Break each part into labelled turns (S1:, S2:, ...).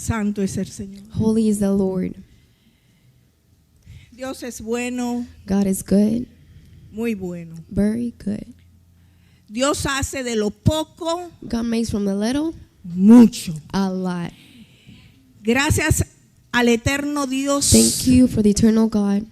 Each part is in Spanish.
S1: Santo es el Señor.
S2: Holy is the Lord.
S1: Dios es bueno,
S2: God is good,
S1: muy bueno.
S2: very good.
S1: Dios hace de lo poco
S2: God makes from the little
S1: mucho.
S2: a lot.
S1: Gracias al eterno Dios
S2: Thank you for the eternal God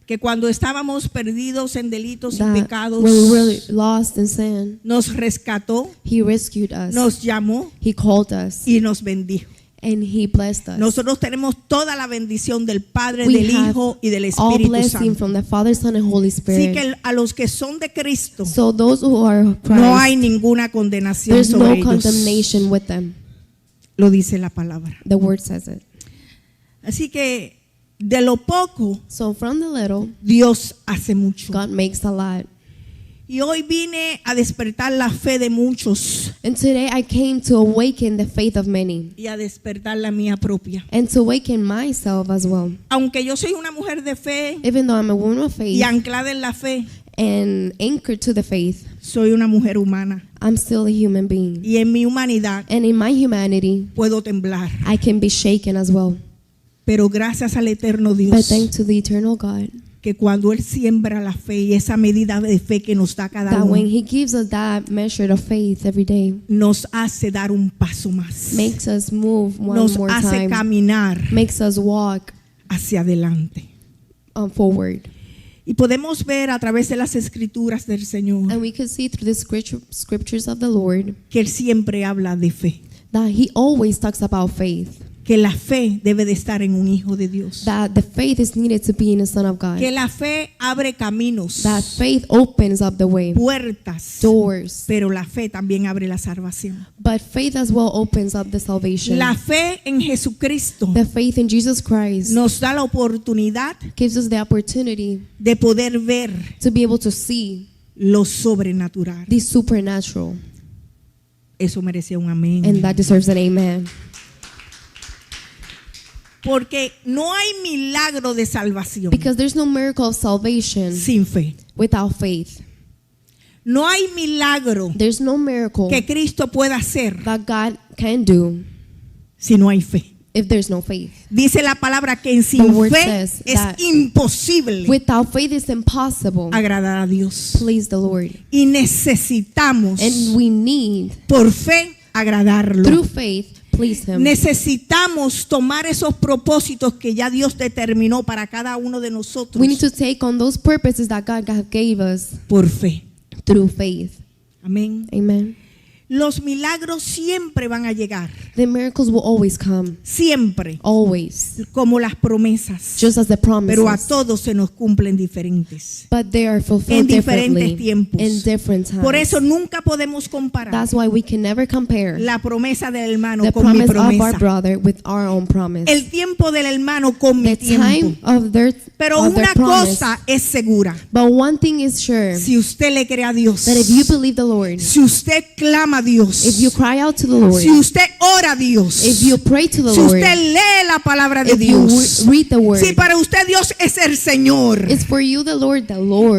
S1: que cuando estábamos perdidos en delitos y
S2: that
S1: pecados
S2: when we were lost in sin,
S1: nos rescató,
S2: He rescued us.
S1: nos llamó
S2: He called us
S1: y nos bendijo.
S2: and He blessed us.
S1: Nosotros tenemos toda la bendición del Padre,
S2: We
S1: del
S2: have
S1: Hijo y del
S2: all
S1: Espíritu
S2: blessing
S1: Santo.
S2: from the Father, Son, and Holy
S1: Así
S2: Spirit.
S1: que a los que son de Cristo
S2: So those who are
S1: no
S2: Christ,
S1: hay ninguna condenación
S2: there's
S1: sobre
S2: no
S1: ellos.
S2: condemnation with them.
S1: Lo dice la palabra.
S2: The word says it.
S1: Así que de lo poco
S2: So from the little,
S1: Dios hace mucho.
S2: God makes a lot.
S1: Y hoy vine a despertar la fe de muchos
S2: And today I came to awaken the faith of many
S1: y a despertar la mía propia.
S2: and to awaken myself as well.
S1: Aunque yo soy una mujer de fe
S2: Even though I'm a woman of faith
S1: y anclada en la fe,
S2: and anchored to the faith,
S1: soy una mujer humana.
S2: I'm still a human being.
S1: Y en mi humanidad
S2: And in my humanity,
S1: puedo temblar.
S2: I can be shaken as well.
S1: Pero gracias al eterno
S2: But
S1: Dios,
S2: thanks to the eternal God,
S1: que cuando Él siembra la fe y esa medida de fe que nos da cada
S2: that when
S1: uno,
S2: He gives us that measure of faith every day,
S1: nos hace dar un paso más.
S2: makes us move one
S1: Nos
S2: more
S1: hace
S2: time,
S1: caminar
S2: makes us walk
S1: hacia adelante.
S2: forward.
S1: Y podemos ver a través de las escrituras del Señor
S2: And we can see through the scriptures of the Lord
S1: que Él siempre habla de fe.
S2: that He always talks about faith,
S1: Que la fe debe de estar en un hijo de Dios.
S2: that the faith is needed to be in the Son of God,
S1: Que la fe abre caminos,
S2: that faith opens up the way,
S1: puertas,
S2: doors,
S1: pero la fe también abre la salvación.
S2: but faith as well opens up the salvation.
S1: La fe en Jesucristo
S2: The faith in Jesus Christ
S1: nos da la oportunidad
S2: gives us the opportunity
S1: de poder ver
S2: to be able to see
S1: lo sobrenatural.
S2: the supernatural,
S1: Eso merecía un amén.
S2: and that deserves an amen.
S1: Porque no hay milagro de salvación
S2: Because there's no miracle of salvation
S1: sin fe.
S2: without faith.
S1: No hay milagro
S2: There's no miracle
S1: que Cristo pueda hacer
S2: that God can do
S1: si no hay fe.
S2: if there's no faith.
S1: Dice la palabra que
S2: The
S1: sin
S2: word
S1: fe
S2: says
S1: es
S2: that
S1: imposible
S2: Without faith it's impossible
S1: agradar a Dios.
S2: please the Lord.
S1: Y necesitamos
S2: And we need,
S1: por fe agradarlo.
S2: through faith, please Him.
S1: Necesitamos tomar esos propósitos que ya Dios determinó para cada uno de nosotros
S2: We need to take on those purposes that God gave us
S1: por fe.
S2: through faith.
S1: Amén.
S2: Amen.
S1: Los milagros siempre van a llegar,
S2: The miracles will always come,
S1: siempre,
S2: always,
S1: como las promesas,
S2: just as the
S1: pero a
S2: promises.
S1: todos se nos cumplen diferentes.
S2: But they are
S1: En
S2: fulfilled
S1: diferentes
S2: differently
S1: tiempos.
S2: in different times.
S1: Por eso nunca podemos comparar
S2: That's why we can never compare
S1: la promesa del hermano
S2: the
S1: con mi
S2: promise of our
S1: promesa,
S2: brother with our own promise.
S1: el tiempo del hermano con mi
S2: The time
S1: tiempo.
S2: of their
S1: Pero
S2: of their
S1: una
S2: promise.
S1: cosa es segura:
S2: But one thing is sure,
S1: si usted le cree a Dios,
S2: that if you believe the Lord,
S1: si usted clama a Dios,
S2: if you cry out to the Lord,
S1: si usted ora a Dios,
S2: if you pray to the
S1: si
S2: Lord,
S1: usted lee la palabra de
S2: if you
S1: Dios,
S2: read the word,
S1: si para usted Dios es el Señor,
S2: it's for you the Lord,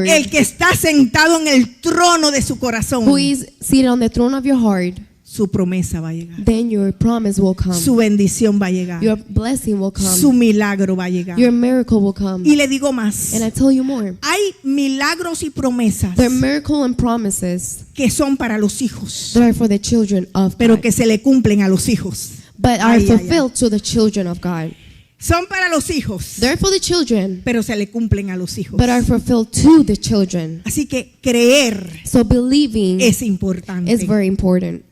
S1: el que está sentado en el trono de su corazón,
S2: who is seated on the throne of your heart,
S1: su promesa va a llegar,
S2: then your promise will come,
S1: su bendición va a llegar,
S2: your blessing will
S1: su
S2: come,
S1: milagro va a llegar.
S2: your miracle will come.
S1: Y le digo más,
S2: And I tell you more,
S1: hay milagros y promesas
S2: there are miracle and promises
S1: que son para los hijos,
S2: that are for the children of
S1: pero
S2: God,
S1: que se le cumplen a los hijos.
S2: but are
S1: Ay, ay, ay.
S2: fulfilled to the children of God.
S1: Son para los hijos,
S2: They're for the children,
S1: pero se le cumplen a los hijos.
S2: but are fulfilled to the children.
S1: Así que creer
S2: So believing
S1: es importante.
S2: is very important.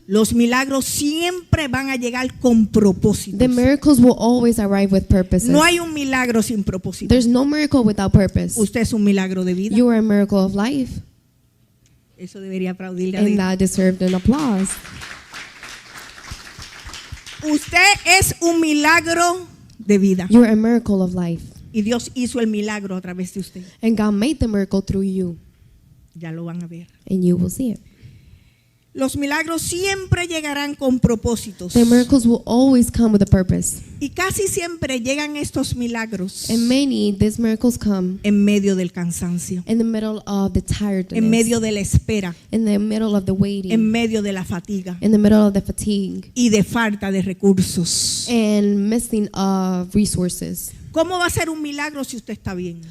S1: Los milagros siempre van a llegar con propósitos.
S2: The miracles will always arrive with purposes.
S1: No hay un milagro sin propósito.
S2: There's no miracle without purpose.
S1: Usted es un milagro de vida.
S2: You are a miracle of life,
S1: Eso debería aplaudirle a
S2: and
S1: Dios.
S2: that deserved an applause.
S1: Usted es un milagro de vida.
S2: You're a miracle of life,
S1: Y Dios hizo el milagro a través de usted.
S2: and God made the miracle through you,
S1: Ya lo van a ver.
S2: and you will see it.
S1: Los milagros siempre llegarán con propósitos.
S2: The miracles will always come with a purpose.
S1: Y casi siempre llegan estos milagros
S2: And many, these miracles come
S1: en medio del cansancio,
S2: in the middle of the tiredness,
S1: en medio de la espera,
S2: in the middle of the waiting,
S1: en medio de la fatiga
S2: in the middle of the fatigue,
S1: y de falta de recursos.
S2: and missing of resources.
S1: ¿Cómo va a ser un milagro si usted está bien?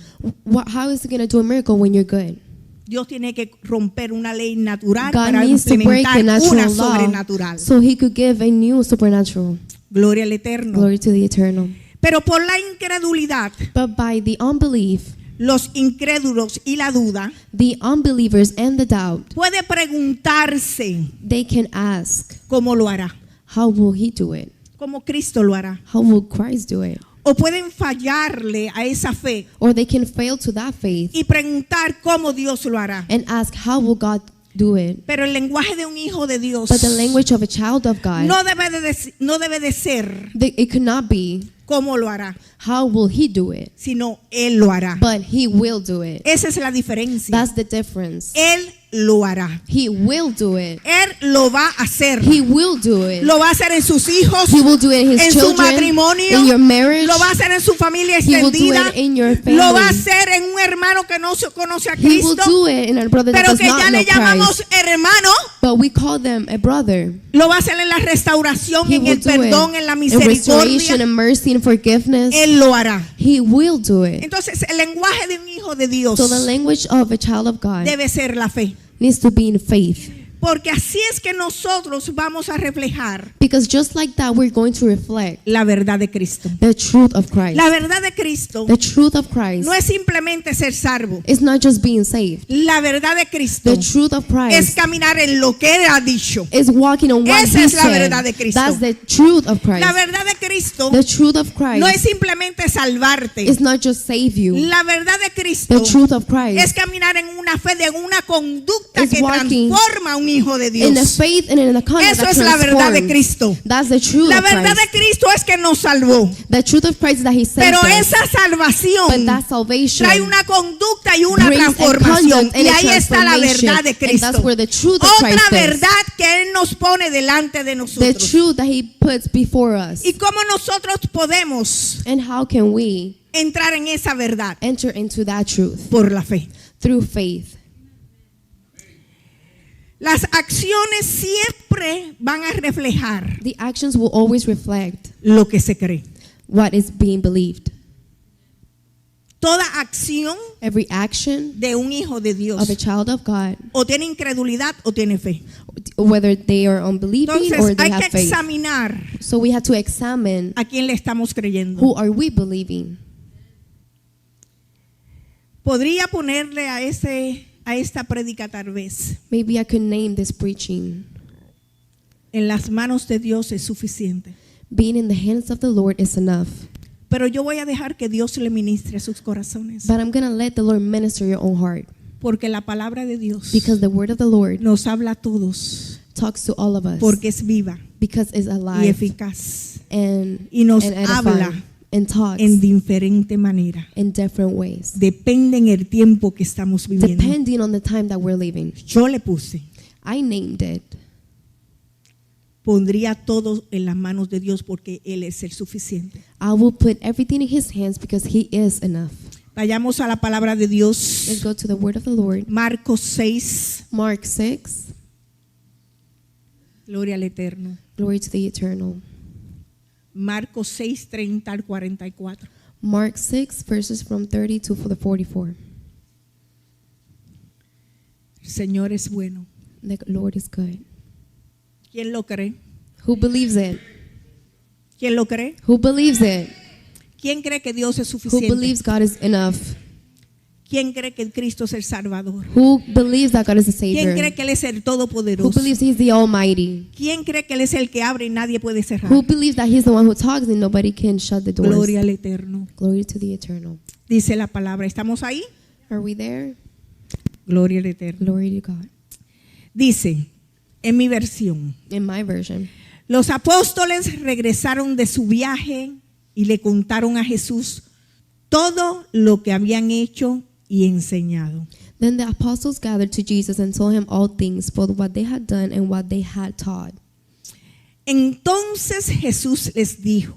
S2: How is he going to do a miracle when you're good?
S1: Dios tiene que romper una ley natural
S2: God
S1: para
S2: needs to break
S1: implementar
S2: the
S1: una
S2: natural law
S1: sobrenatural.
S2: so he could give a new supernatural.
S1: Gloria al Eterno.
S2: Glory to the eternal.
S1: Pero por la incredulidad,
S2: But by the unbelief,
S1: los incrédulos y la duda,
S2: the unbelievers and the doubt,
S1: puede preguntarse
S2: they can ask,
S1: cómo lo hará,
S2: how will he do it?
S1: cómo Cristo lo hará.
S2: How will Christ do it?
S1: O pueden fallarle a esa fe
S2: Or they can fail to that faith
S1: y preguntar cómo Dios lo hará.
S2: and ask, how will God do it?
S1: Pero el lenguaje de un hijo de Dios
S2: But the language of a child of God,
S1: no debe de ser
S2: it could not be,
S1: cómo lo hará,
S2: how will he do it?
S1: sino Él lo hará.
S2: But he will do it.
S1: Esa es la diferencia.
S2: That's the difference.
S1: Él lo hará.
S2: He will do it.
S1: Él lo va a hacer.
S2: He will do it.
S1: Lo va a hacer en sus hijos,
S2: He will do it in his
S1: en su
S2: children,
S1: matrimonio,
S2: in your marriage.
S1: lo va a hacer en su familia
S2: He will do
S1: extendida,
S2: it in your
S1: lo va a
S2: family.
S1: hacer en un hermano que no se conoce a
S2: He will
S1: Cristo,
S2: do it in a brother that
S1: pero
S2: does
S1: que ya
S2: not know
S1: le llamamos
S2: Christ.
S1: hermano.
S2: But we call them a brother.
S1: Lo va a hacer en la restauración,
S2: He
S1: en
S2: will
S1: el
S2: do
S1: perdón,
S2: it
S1: en la
S2: in restoration
S1: misericordia.
S2: and mercy and forgiveness.
S1: Él lo hará.
S2: He will do it.
S1: Entonces, el lenguaje de un hijo de Dios
S2: So the language of a child of God
S1: debe ser la fe.
S2: needs to be in faith.
S1: Porque así es que nosotros vamos a reflejar
S2: Because just like that, we're going to reflect
S1: la verdad de Cristo.
S2: the truth of Christ.
S1: La verdad de Cristo
S2: The truth of Christ
S1: no es simplemente ser salvo.
S2: is not just being saved.
S1: La verdad de Cristo
S2: The truth of
S1: es
S2: Christ
S1: caminar en lo que Él ha dicho.
S2: is walking on what
S1: Esa
S2: he
S1: es la verdad de
S2: said.
S1: Cristo.
S2: That's the truth of Christ.
S1: La verdad de Cristo
S2: The truth of
S1: no es
S2: Christ
S1: simplemente salvarte.
S2: is not just save you.
S1: La verdad de Cristo
S2: The truth of
S1: es
S2: Christ
S1: caminar en una fe, de una conducta
S2: is
S1: que
S2: walking
S1: transforma a un hijo de
S2: in the
S1: Dios.
S2: faith and in the conduct
S1: Eso
S2: that
S1: es la verdad de
S2: transforms.
S1: Cristo.
S2: That's the truth
S1: La
S2: of
S1: verdad de
S2: Christ.
S1: Cristo es que nos salvó.
S2: The truth of Christ is that he saved
S1: Pero
S2: us.
S1: esa
S2: But
S1: salvación
S2: that salvation
S1: trae una conducta y una
S2: brings a
S1: transformación.
S2: conduct
S1: Y
S2: and a
S1: ahí está la
S2: transformation.
S1: verdad de
S2: And
S1: Cristo.
S2: that's where the truth of
S1: Otra
S2: Christ is.
S1: verdad que Él nos pone delante de
S2: The
S1: nosotros.
S2: truth that he puts before us.
S1: ¿Y cómo nosotros podemos
S2: And how can we
S1: entrar en esa verdad?
S2: enter into that truth?
S1: Por la fe.
S2: Through faith.
S1: Las acciones siempre van a reflejar
S2: The actions will always reflect
S1: lo que se cree.
S2: what is being believed.
S1: Toda acción
S2: Every action
S1: de un hijo de Dios
S2: of a child of God,
S1: o tiene incredulidad o tiene fe.
S2: whether they are unbelieving or
S1: Entonces
S2: they
S1: hay que
S2: have faith.
S1: examinar
S2: So we have to examine
S1: a quién le estamos creyendo.
S2: who are we believing.
S1: Podría ponerle a esta prédica tal vez:
S2: Maybe I could name this preaching.
S1: en las manos de Dios es suficiente.
S2: Being in the hands of the Lord is enough.
S1: Pero yo voy a dejar que Dios le ministre a sus corazones,
S2: But I'm going to let the Lord minister your own heart.
S1: porque la palabra de Dios
S2: Because the word of the Lord
S1: nos habla a todos,
S2: talks to all of us.
S1: porque es viva
S2: Because it's
S1: y
S2: alive
S1: eficaz
S2: and
S1: nos
S2: edifying
S1: habla
S2: and talks
S1: en diferente manera.
S2: in different ways.
S1: Depende en el tiempo que estamos viviendo.
S2: Depending on the time that we're living.
S1: Yo le puse,
S2: I named it.
S1: pondría todo en las manos de Dios porque Él es el suficiente.
S2: I will put everything in his hands because he is enough.
S1: Vayamos a la palabra de Dios.
S2: Let's go to the word of the Lord.
S1: Marcos 6,
S2: Mark 6.
S1: gloria al Eterno.
S2: Glory to the eternal.
S1: Marcos 6, 30 al 44.
S2: Mark 6 verses from 30 to the 44.
S1: El Señor es bueno.
S2: The Lord is good.
S1: ¿Quién lo cree?
S2: Who believes it?
S1: ¿Quién lo cree?
S2: Who believes it?
S1: ¿Quién cree que Dios es
S2: Who
S1: suficiente?
S2: believes God is enough?
S1: ¿Quién cree que Cristo es el Salvador?
S2: Who believes that God is the
S1: ¿Quién
S2: Savior?
S1: cree que Él es el
S2: Who
S1: Todopoderoso?
S2: believes He's the Almighty?
S1: ¿Quién cree que Él es el que abre y nadie puede cerrar?
S2: Who believes that He's the one who talks and nobody can shut the doors?
S1: Gloria al Eterno.
S2: Glory to the eternal.
S1: Dice la palabra. ¿Estamos ahí?
S2: Are we there?
S1: Gloria al Eterno.
S2: Glory to God.
S1: Dice en mi versión:
S2: In my version,
S1: los apóstoles regresaron de su viaje y le contaron a Jesús todo lo que habían hecho y enseñado.
S2: Then the apostles gathered to Jesus and told him all things, both what they had done and what they had taught.
S1: Entonces Jesús les dijo: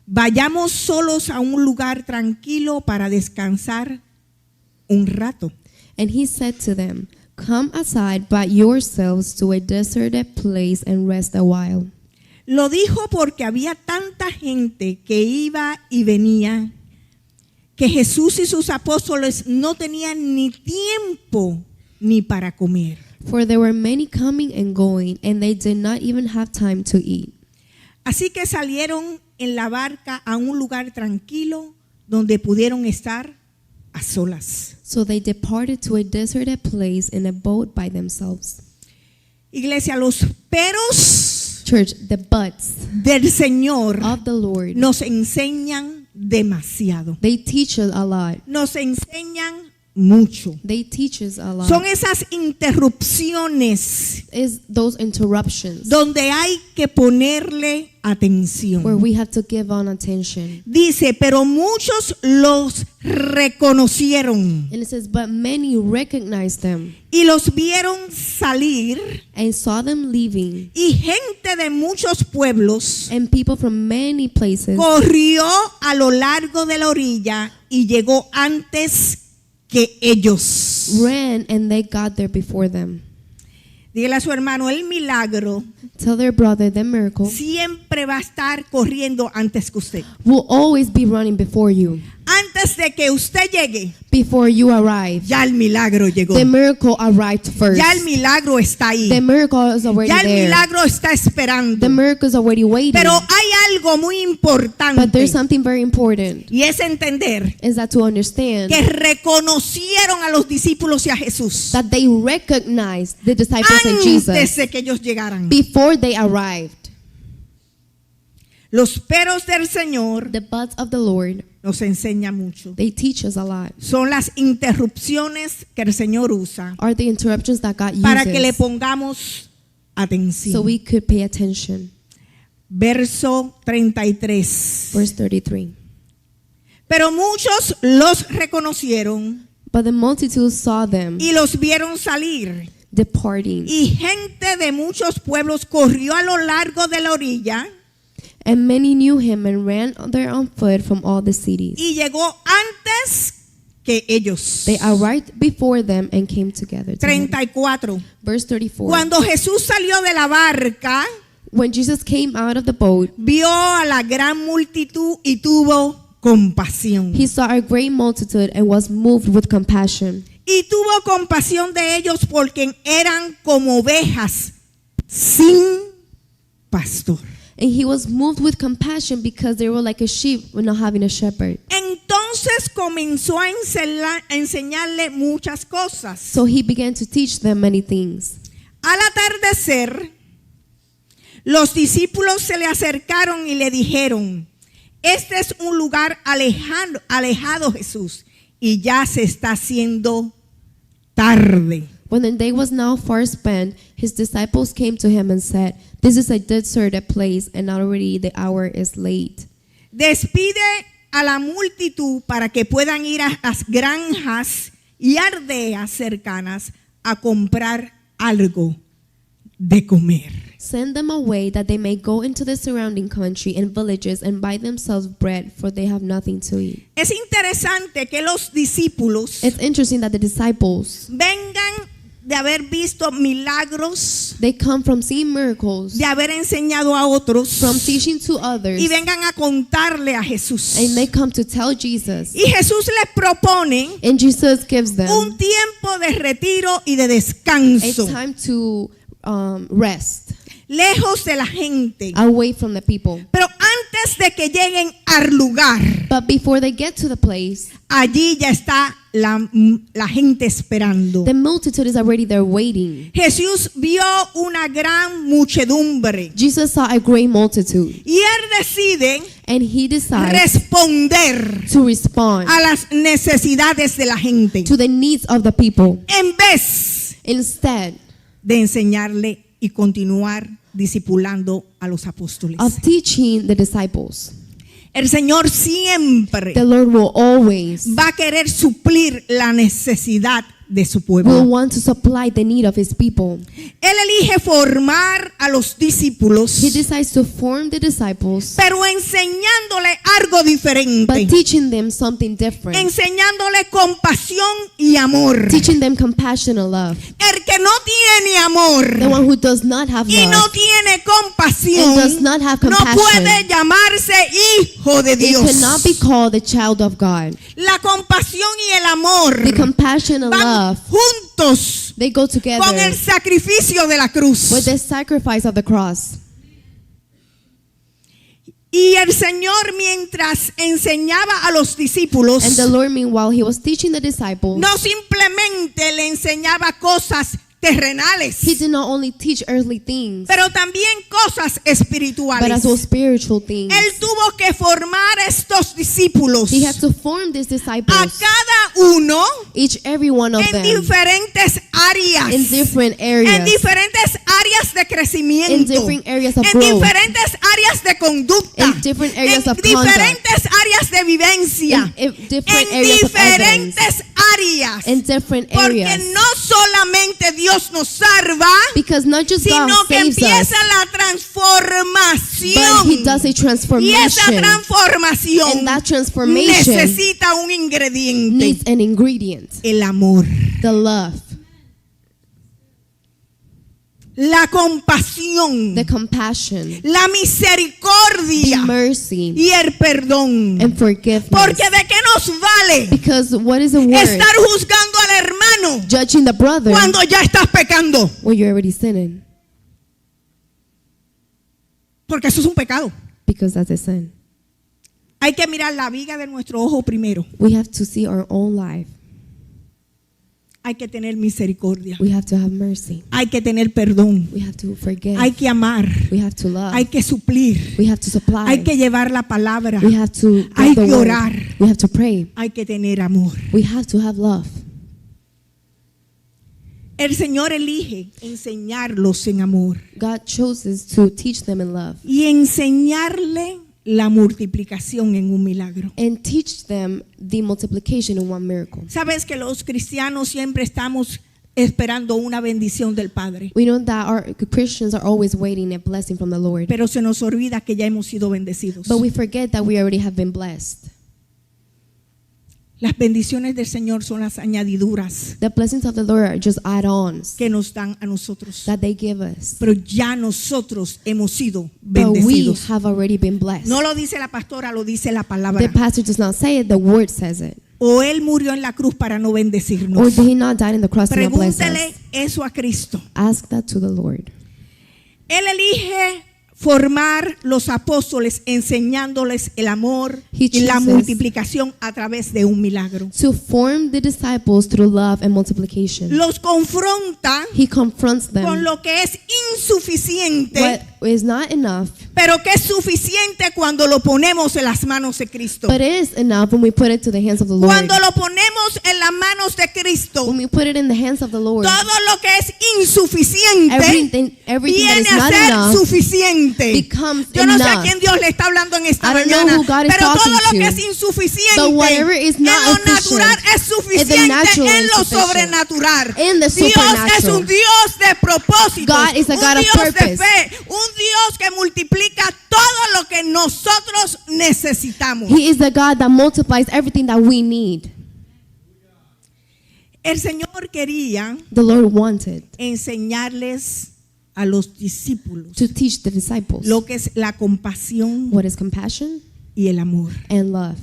S1: vayamos solos a un lugar tranquilo para descansar un rato.
S2: And he said to them, come aside by yourselves to a deserted place and rest a while.
S1: Lo dijo porque había tanta gente que iba y venía que Jesús y sus apóstoles no tenían ni tiempo ni para comer.
S2: For there were many coming and going, and they did not even have time to eat.
S1: Así que salieron en la barca a un lugar tranquilo donde pudieron estar a solas.
S2: So they departed to a deserted place in a boat by themselves.
S1: Iglesia, los peros
S2: Church, the buts
S1: del Señor
S2: of the Lord,
S1: nos enseñan demasiado.
S2: they teach us a lot.
S1: Nos enseñan mucho.
S2: They teach us a lot.
S1: Son esas interrupciones
S2: Is those interruptions
S1: donde hay que ponerle
S2: where
S1: atención.
S2: we have to give on attention.
S1: Dice, pero muchos los reconocieron
S2: And it says, but many recognized them
S1: y los vieron salir,
S2: and saw them leaving,
S1: y gente de muchos pueblos
S2: and people from many places
S1: corrió a lo largo de la orilla y llegó antes que ellos.
S2: ran, and they got there before them.
S1: Dígale a su hermano, el milagro
S2: Tell their brother the miracle
S1: siempre va a estar corriendo antes que usted.
S2: will always be running before you.
S1: Antes de que usted llegue,
S2: Before you arrive,
S1: ya el milagro llegó.
S2: the miracle arrived first.
S1: Ya el milagro está ahí.
S2: The miracle is already
S1: Ya el
S2: there.
S1: milagro está esperando.
S2: The miracle is already waiting.
S1: Pero hay algo muy
S2: But
S1: importante
S2: there's something very important,
S1: y es entender
S2: is that to understand
S1: que reconocieron a los discípulos y a Jesús
S2: that they recognized the disciples and
S1: antes
S2: Jesus
S1: de que ellos llegaran.
S2: before they arrived.
S1: Los peros del Señor
S2: The buts of the Lord,
S1: nos enseña mucho.
S2: they teach us a lot.
S1: Son las interrupciones que el Señor usa
S2: Are the interruptions that God
S1: para que le
S2: uses
S1: pongamos
S2: so
S1: atención.
S2: we could pay attention.
S1: Verso 33.
S2: Verse 33.
S1: Pero muchos los reconocieron
S2: But the multitude saw them
S1: y los vieron salir.
S2: departing,
S1: Y gente de muchos pueblos corrió a lo largo de la orilla
S2: and many knew him and ran there on foot from all the cities.
S1: y llegó antes que ellos.
S2: They arrived before them and came together to him.
S1: 34.
S2: Verse 34.
S1: Cuando Jesús salió de la barca,
S2: When Jesus came out of the boat,
S1: vio a la gran multitud y tuvo compasión.
S2: he saw a great multitude and was moved with compassion.
S1: Y tuvo compasión de ellos porque eran como ovejas sin pastor.
S2: And he was moved with compassion because they were like a sheep with not having a shepherd.
S1: Entonces comenzó a enseñarle muchas cosas.
S2: So he began to teach them many things.
S1: Al atardecer, los discípulos se le acercaron y le dijeron: este es un lugar alejado, Jesús, y ya se está haciendo tarde.
S2: When the day was now far spent, his disciples came to him and said, this is a deserted place, and already the hour is late.
S1: Despide a la multitud para que puedan ir a las granjas y aldeas cercanas a comprar algo de comer.
S2: Send them away that they may go into the surrounding country and villages and buy themselves bread, for they have nothing to eat.
S1: Es interesante que los discípulos
S2: It's interesting that the disciples,
S1: vengan de haber visto milagros,
S2: they come from seeing miracles,
S1: de haber enseñado a otros
S2: from teaching to others,
S1: y vengan a contarle a Jesús.
S2: and they come to tell Jesus.
S1: Y Jesús les propone
S2: And Jesus gives them
S1: un tiempo de retiro y de
S2: a
S1: descanso,
S2: time to rest,
S1: lejos de la gente.
S2: away from the people.
S1: Pero antes de que lleguen al lugar,
S2: But before they get to the place,
S1: allí ya está la gente esperando.
S2: the multitude is already there waiting.
S1: Jesús vio una gran muchedumbre
S2: Jesus saw a great multitude,
S1: y él decide
S2: and he decides
S1: responder
S2: to respond
S1: a las necesidades de la gente
S2: to the needs of the people
S1: en vez
S2: instead
S1: de enseñarle y continuar discipulando a los apóstoles.
S2: of teaching the disciples.
S1: El Señor siempre
S2: The Lord will always
S1: va a querer suplir la necesidad de su
S2: will
S1: pueblo.
S2: want to supply the need of his people.
S1: Él elige formar a los discípulos,
S2: He decides to form the disciples,
S1: pero enseñándole algo diferente,
S2: but teaching them something different.
S1: enseñándole compasión y amor.
S2: Teaching them compassion and love.
S1: El que no tiene amor
S2: The one who does not have
S1: y no
S2: love
S1: tiene compasión
S2: and does not have
S1: no
S2: compassion,
S1: puede llamarse hijo de
S2: it
S1: Dios.
S2: cannot be called a child of God.
S1: La compasión y el amor
S2: The compassion and
S1: van
S2: love,
S1: juntos
S2: they go
S1: con
S2: together
S1: el sacrificio de la cruz.
S2: with the sacrifice of the cross.
S1: Y el Señor, mientras enseñaba a los discípulos,
S2: And the Lord, meanwhile, he was teaching the disciples.
S1: no simplemente le enseñaba cosas terrenales,
S2: He did not only teach earthly things,
S1: pero también cosas
S2: but
S1: espirituales.
S2: as well spiritual things.
S1: Él tuvo que formar a estos discípulos,
S2: He had to form these
S1: a
S2: disciples,
S1: cada uno
S2: every one of
S1: en
S2: them,
S1: diferentes áreas,
S2: in different
S1: en
S2: areas,
S1: diferentes áreas de
S2: in
S1: crecimiento,
S2: different areas of
S1: en
S2: growth,
S1: diferentes áreas de conducta,
S2: in different areas
S1: en
S2: of conduct,
S1: diferentes áreas de vivencia,
S2: in different
S1: en
S2: areas of evidence,
S1: diferentes áreas.
S2: in different
S1: Porque
S2: areas.
S1: no solamente Dios nos salva,
S2: Because not just
S1: sino
S2: God
S1: que
S2: saves us,
S1: empieza la
S2: but
S1: transformación.
S2: He does a
S1: Y esa
S2: transformation.
S1: transformación
S2: And that transformation
S1: necesita un ingrediente:
S2: needs an ingredient,
S1: el amor,
S2: the love,
S1: la compasión,
S2: the compassion,
S1: la
S2: the
S1: misericordia
S2: mercy,
S1: y el perdón.
S2: and forgiveness.
S1: Porque de qué nos vale
S2: Because what is the word?
S1: estar juzgando al hermano
S2: Judging the brother
S1: cuando ya estás pecando,
S2: when you're already sinning.
S1: porque eso es un pecado.
S2: Because that's a sin.
S1: Hay que mirar la viga de nuestro ojo primero.
S2: We have to see our own life.
S1: Hay que tener misericordia,
S2: We have to have mercy.
S1: hay que tener perdón,
S2: We have to forgive.
S1: hay que amar,
S2: We have to love.
S1: hay que suplir,
S2: We have to supply.
S1: hay que llevar la palabra,
S2: We have to give
S1: hay
S2: the
S1: que
S2: word.
S1: orar.
S2: We have to pray.
S1: hay que tener amor.
S2: We have to have love.
S1: El Señor elige enseñarlos en amor
S2: God chooses to teach them in love
S1: y enseñarle la multiplicación en un milagro.
S2: and teach them the multiplication in one miracle.
S1: Sabes que los cristianos siempre estamos esperando una bendición del Padre,
S2: We know that our Christians are always waiting a blessing from the Lord,
S1: pero se nos olvida que ya hemos sido bendecidos.
S2: but we forget that we already have been blessed.
S1: Las bendiciones del Señor son las añadiduras
S2: The blessings of the Lord are just add-ons
S1: que nos dan a nosotros,
S2: that they give us,
S1: pero ya nosotros hemos sido
S2: but we
S1: bendecidos.
S2: have already been blessed.
S1: No lo dice la pastora, lo dice la
S2: The
S1: palabra.
S2: pastor does not say it, the word says it.
S1: O Él murió en la cruz para no
S2: Or
S1: bendecirnos.
S2: did he not die on the cross to not bless
S1: Pregúntele
S2: us?
S1: eso a Cristo.
S2: Ask that to the Lord.
S1: Él elige formar los apóstoles enseñándoles el amor
S2: He
S1: y la
S2: chooses
S1: multiplicación a través de un milagro.
S2: To form the disciples through love and multiplication.
S1: Los confronta
S2: He confronts
S1: con
S2: them.
S1: lo que es insuficiente,
S2: What is not enough,
S1: pero que es suficiente cuando lo ponemos en las manos de Cristo.
S2: but it is enough when we put it to the hands of the Lord.
S1: Cuando lo ponemos en las manos de Cristo,
S2: When we put it in the hands of the Lord,
S1: todo lo que es insuficiente
S2: everything that
S1: viene
S2: is
S1: a
S2: not
S1: ser
S2: enough
S1: suficiente.
S2: becomes
S1: Yo no sé a
S2: enough.
S1: quién Dios le está hablando en esta
S2: I don't know
S1: mañana,
S2: who God is
S1: pero todo
S2: talking
S1: lo que
S2: to.
S1: es insuficiente
S2: But whatever is
S1: en
S2: not
S1: lo natural
S2: efficient,
S1: es suficiente
S2: in the natural
S1: en
S2: is
S1: lo
S2: sufficient.
S1: sobrenatural.
S2: In the
S1: Dios es
S2: supernatural.
S1: un Dios de propósitos,
S2: God is a
S1: un
S2: God of
S1: Dios de
S2: purpose.
S1: fe, un Dios que multiplica todo lo que nosotros necesitamos.
S2: He is the God that multiplies everything that we need.
S1: El Señor quería
S2: The Lord wanted
S1: enseñarles a los discípulos
S2: to teach the disciples
S1: lo que es la compasión
S2: what is compassion
S1: y el amor,
S2: and love,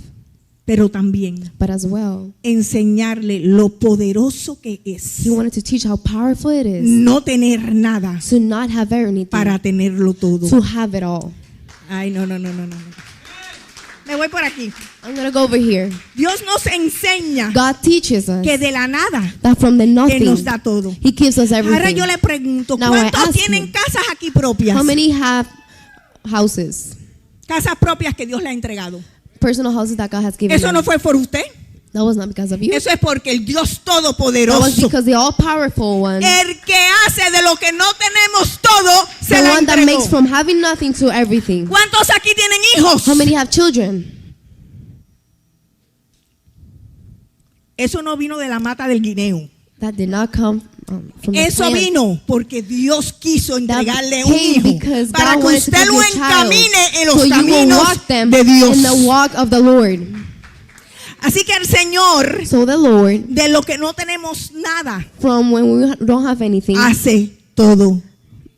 S1: pero también
S2: but as well,
S1: enseñarle lo poderoso que es
S2: He wanted to teach how powerful it is
S1: no tener nada
S2: to not have anything,
S1: para tenerlo todo.
S2: to have it all.
S1: Ay, no. Me voy por aquí.
S2: I'm going to go over here.
S1: Dios nos enseña
S2: God teaches us
S1: que de la nada
S2: that from the
S1: Él
S2: nothing,
S1: nos da todo.
S2: He gives us
S1: Ahora
S2: everything.
S1: yo le pregunto,
S2: Now I
S1: ¿cuántos
S2: ask
S1: tienen
S2: you,
S1: casas aquí propias?
S2: How many have houses?
S1: Casas propias que Dios le ha entregado.
S2: Personal houses that God has given
S1: Eso
S2: you.
S1: no fue por usted.
S2: That was not because of you.
S1: Eso es porque el Dios
S2: That was
S1: Todopoderoso,
S2: because the all-powerful one,
S1: el que hace de lo que no tenemos todo, se
S2: the
S1: la
S2: one that
S1: entregó.
S2: makes from having nothing to everything.
S1: ¿Cuántos aquí tienen hijos?
S2: How many have children?
S1: Eso no vino de la mata del guineo.
S2: That did not come from the
S1: Eso
S2: plant.
S1: vino porque Dios quiso entregarle un
S2: came
S1: hijo
S2: because
S1: para
S2: God
S1: que
S2: wanted to
S1: usted
S2: give
S1: lo
S2: you a child,
S1: encamine en los
S2: so you will
S1: caminos
S2: walk them
S1: de Dios.
S2: in the walk of the Lord.
S1: Así que el Señor,
S2: So the Lord,
S1: de lo que no tenemos nada,
S2: from when we don't have anything,
S1: hace todo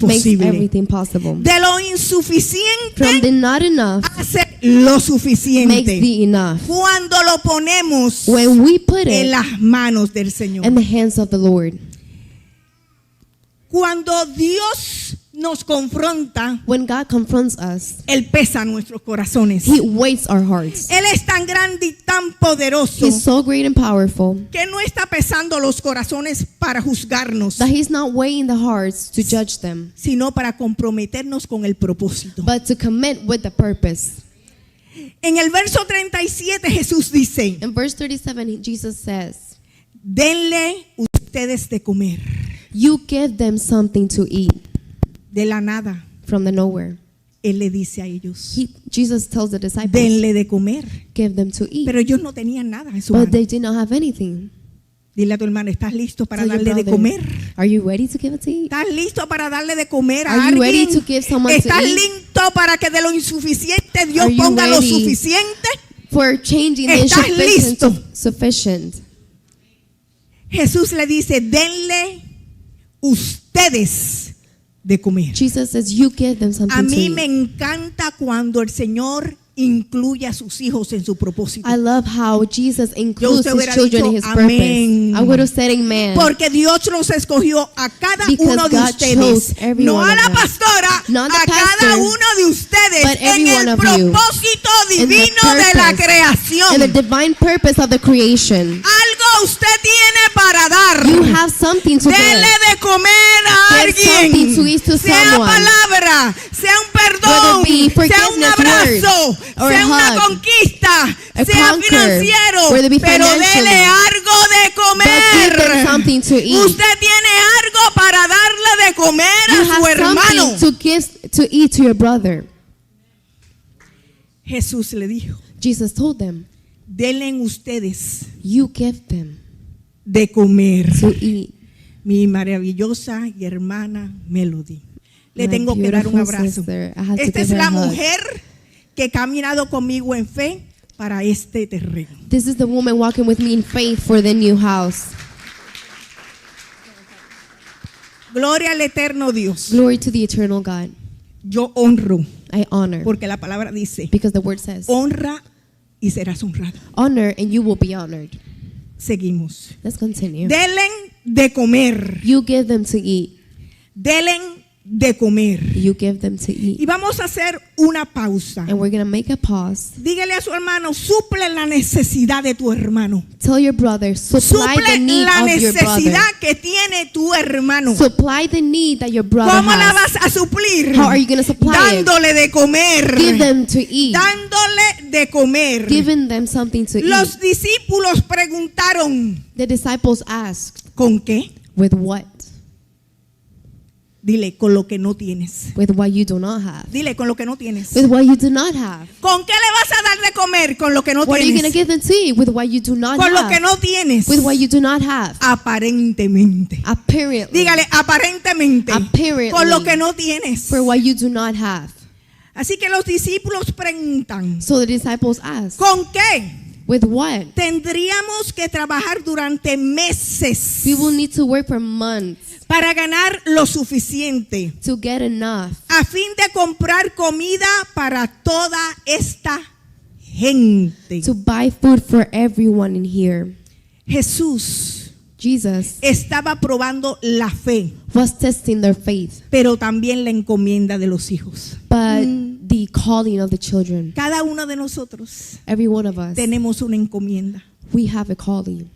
S2: makes
S1: posible.
S2: everything possible.
S1: De lo
S2: From the
S1: insuficiente,
S2: not enough,
S1: hace lo
S2: makes
S1: suficiente.
S2: the enough.
S1: Cuando lo ponemos
S2: When we put
S1: en
S2: it
S1: las manos del Señor.
S2: in the hands of the Lord.
S1: Cuando Dios nos confronta,
S2: When God confronts us,
S1: Él pesa nuestros corazones.
S2: He weighs our hearts.
S1: Él es tan grande y tan poderoso
S2: He's so great and powerful
S1: que no está pesando los corazones para juzgarnos,
S2: that He's not weighing the hearts to judge them,
S1: sino para comprometernos con el propósito.
S2: but to commit with the purpose.
S1: En el verso 37 Jesús dice,
S2: In verse 37, Jesus says,
S1: denle ustedes de comer.
S2: you give them something to eat.
S1: De la nada,
S2: From the nowhere.
S1: Él le dice a ellos,
S2: Jesus tells the disciples,
S1: denle de comer.
S2: give them to eat.
S1: Pero ellos no tenían nada en su
S2: But
S1: mano.
S2: they did not have anything.
S1: Dile a tu hermano, ¿estás listo para
S2: Tell your
S1: darle de
S2: brother,
S1: comer?
S2: are you ready to give it to eat?
S1: ¿Estás listo para darle de comer a
S2: Are you ready
S1: alguien?
S2: to give someone to
S1: ¿Estás
S2: eat?
S1: listo para que de lo insuficiente Dios
S2: Are you
S1: ponga lo
S2: ready?
S1: suficiente?
S2: For changing the
S1: ¿Estás
S2: insufficient
S1: listo?
S2: to sufficient.
S1: Jesús le dice, denle ustedes de comer.
S2: Jesus says, you give them
S1: A
S2: something to
S1: mí me
S2: eat.
S1: encanta cuando el Señor incluye a sus hijos en su propósito.
S2: I love how Jesus includes
S1: usted
S2: his
S1: hubiera
S2: children in
S1: dicho,
S2: his
S1: amén.
S2: purpose. I would have said amen.
S1: Porque Dios los escogió a cada
S2: Because
S1: uno de
S2: God
S1: ustedes,
S2: chose every
S1: no
S2: one
S1: a
S2: of
S1: la
S2: them.
S1: pastora,
S2: Not the
S1: a cada
S2: pastor,
S1: uno de ustedes
S2: but every
S1: en
S2: one
S1: el
S2: of you.
S1: propósito
S2: In the
S1: divino de la
S2: purpose,
S1: creación.
S2: and the divine purpose of the creation.
S1: Algo usted tiene para dar.
S2: You have something to
S1: Dele
S2: give.
S1: de comer a
S2: Give something
S1: alguien,
S2: to eat to
S1: sea
S2: someone.
S1: palabra, sea un perdón,
S2: Whether it be
S1: sea un
S2: forgiveness,
S1: abrazo,
S2: word, or
S1: sea
S2: a
S1: una
S2: hug,
S1: conquista,
S2: a
S1: sea
S2: conquer,
S1: financiero,
S2: whether it be
S1: pero
S2: financially.
S1: dele algo de
S2: But give them
S1: comer.
S2: something to eat.
S1: Usted tiene algo para darle de comer
S2: You
S1: a su
S2: have
S1: hermano.
S2: something to give to eat to your brother.
S1: Jesús le dijo,
S2: Jesus told them,
S1: denle ustedes
S2: you give them
S1: de comer.
S2: to eat.
S1: Mi maravillosa y hermana Melody. Le
S2: My
S1: tengo que dar un
S2: beautiful
S1: abrazo.
S2: sister, I have to
S1: Esta es
S2: give her
S1: la
S2: a hug.
S1: mujer que ha caminado conmigo en fe para este terreno.
S2: This is the woman walking with me in faith for the new house.
S1: Gloria al eterno Dios.
S2: Glory to the eternal God.
S1: Yo honro,
S2: I honor,
S1: porque la palabra dice,
S2: because the word says,
S1: honra y serás honrado.
S2: honor and you will be honored.
S1: Seguimos.
S2: Let's continue.
S1: Delen de comer.
S2: You give them to eat.
S1: Delen de comer.
S2: You give them to eat.
S1: Y vamos a hacer una pausa.
S2: And we're going to make a pause.
S1: Dígale a su hermano, suple la necesidad de tu hermano.
S2: Tell your brother, supply the
S1: Suple
S2: need
S1: la
S2: of your brother.
S1: necesidad que tiene tu hermano.
S2: Supply the need that your brother
S1: ¿Cómo la
S2: has.
S1: vas a suplir?
S2: How are you going to supply it?
S1: Dándole de comer.
S2: Give them to eat.
S1: Dándole de comer.
S2: Giving them something to
S1: Los
S2: eat.
S1: discípulos preguntaron,
S2: The disciples asked,
S1: ¿con qué?
S2: with what?
S1: Dile, con lo que no tienes.
S2: With what you do not have.
S1: Dile, con lo que no tienes.
S2: With what you do not have.
S1: ¿Con qué le vas a dar de comer? Con lo que no
S2: What are you going to
S1: tienes.
S2: give them to eat? With what you do not
S1: Con lo que
S2: have.
S1: no tienes.
S2: With what you do not have.
S1: Aparentemente.
S2: Apparently.
S1: Dígale, aparentemente.
S2: Apparently.
S1: Con lo que no tienes.
S2: For what you do not have.
S1: Así que los discípulos preguntan,
S2: So the disciples asked,
S1: ¿con qué?
S2: with what?
S1: Tendríamos que trabajar durante meses
S2: We will need to work for months
S1: para ganar lo suficiente
S2: to get enough
S1: a fin de comprar comida para toda esta gente.
S2: to buy food for everyone in here.
S1: Jesús
S2: Jesus
S1: estaba probando la fe,
S2: was testing their faith,
S1: pero también la encomienda de los hijos.
S2: but the calling of the children.
S1: Cada uno de nosotros
S2: Every one of us,
S1: tenemos una encomienda.
S2: we have a calling.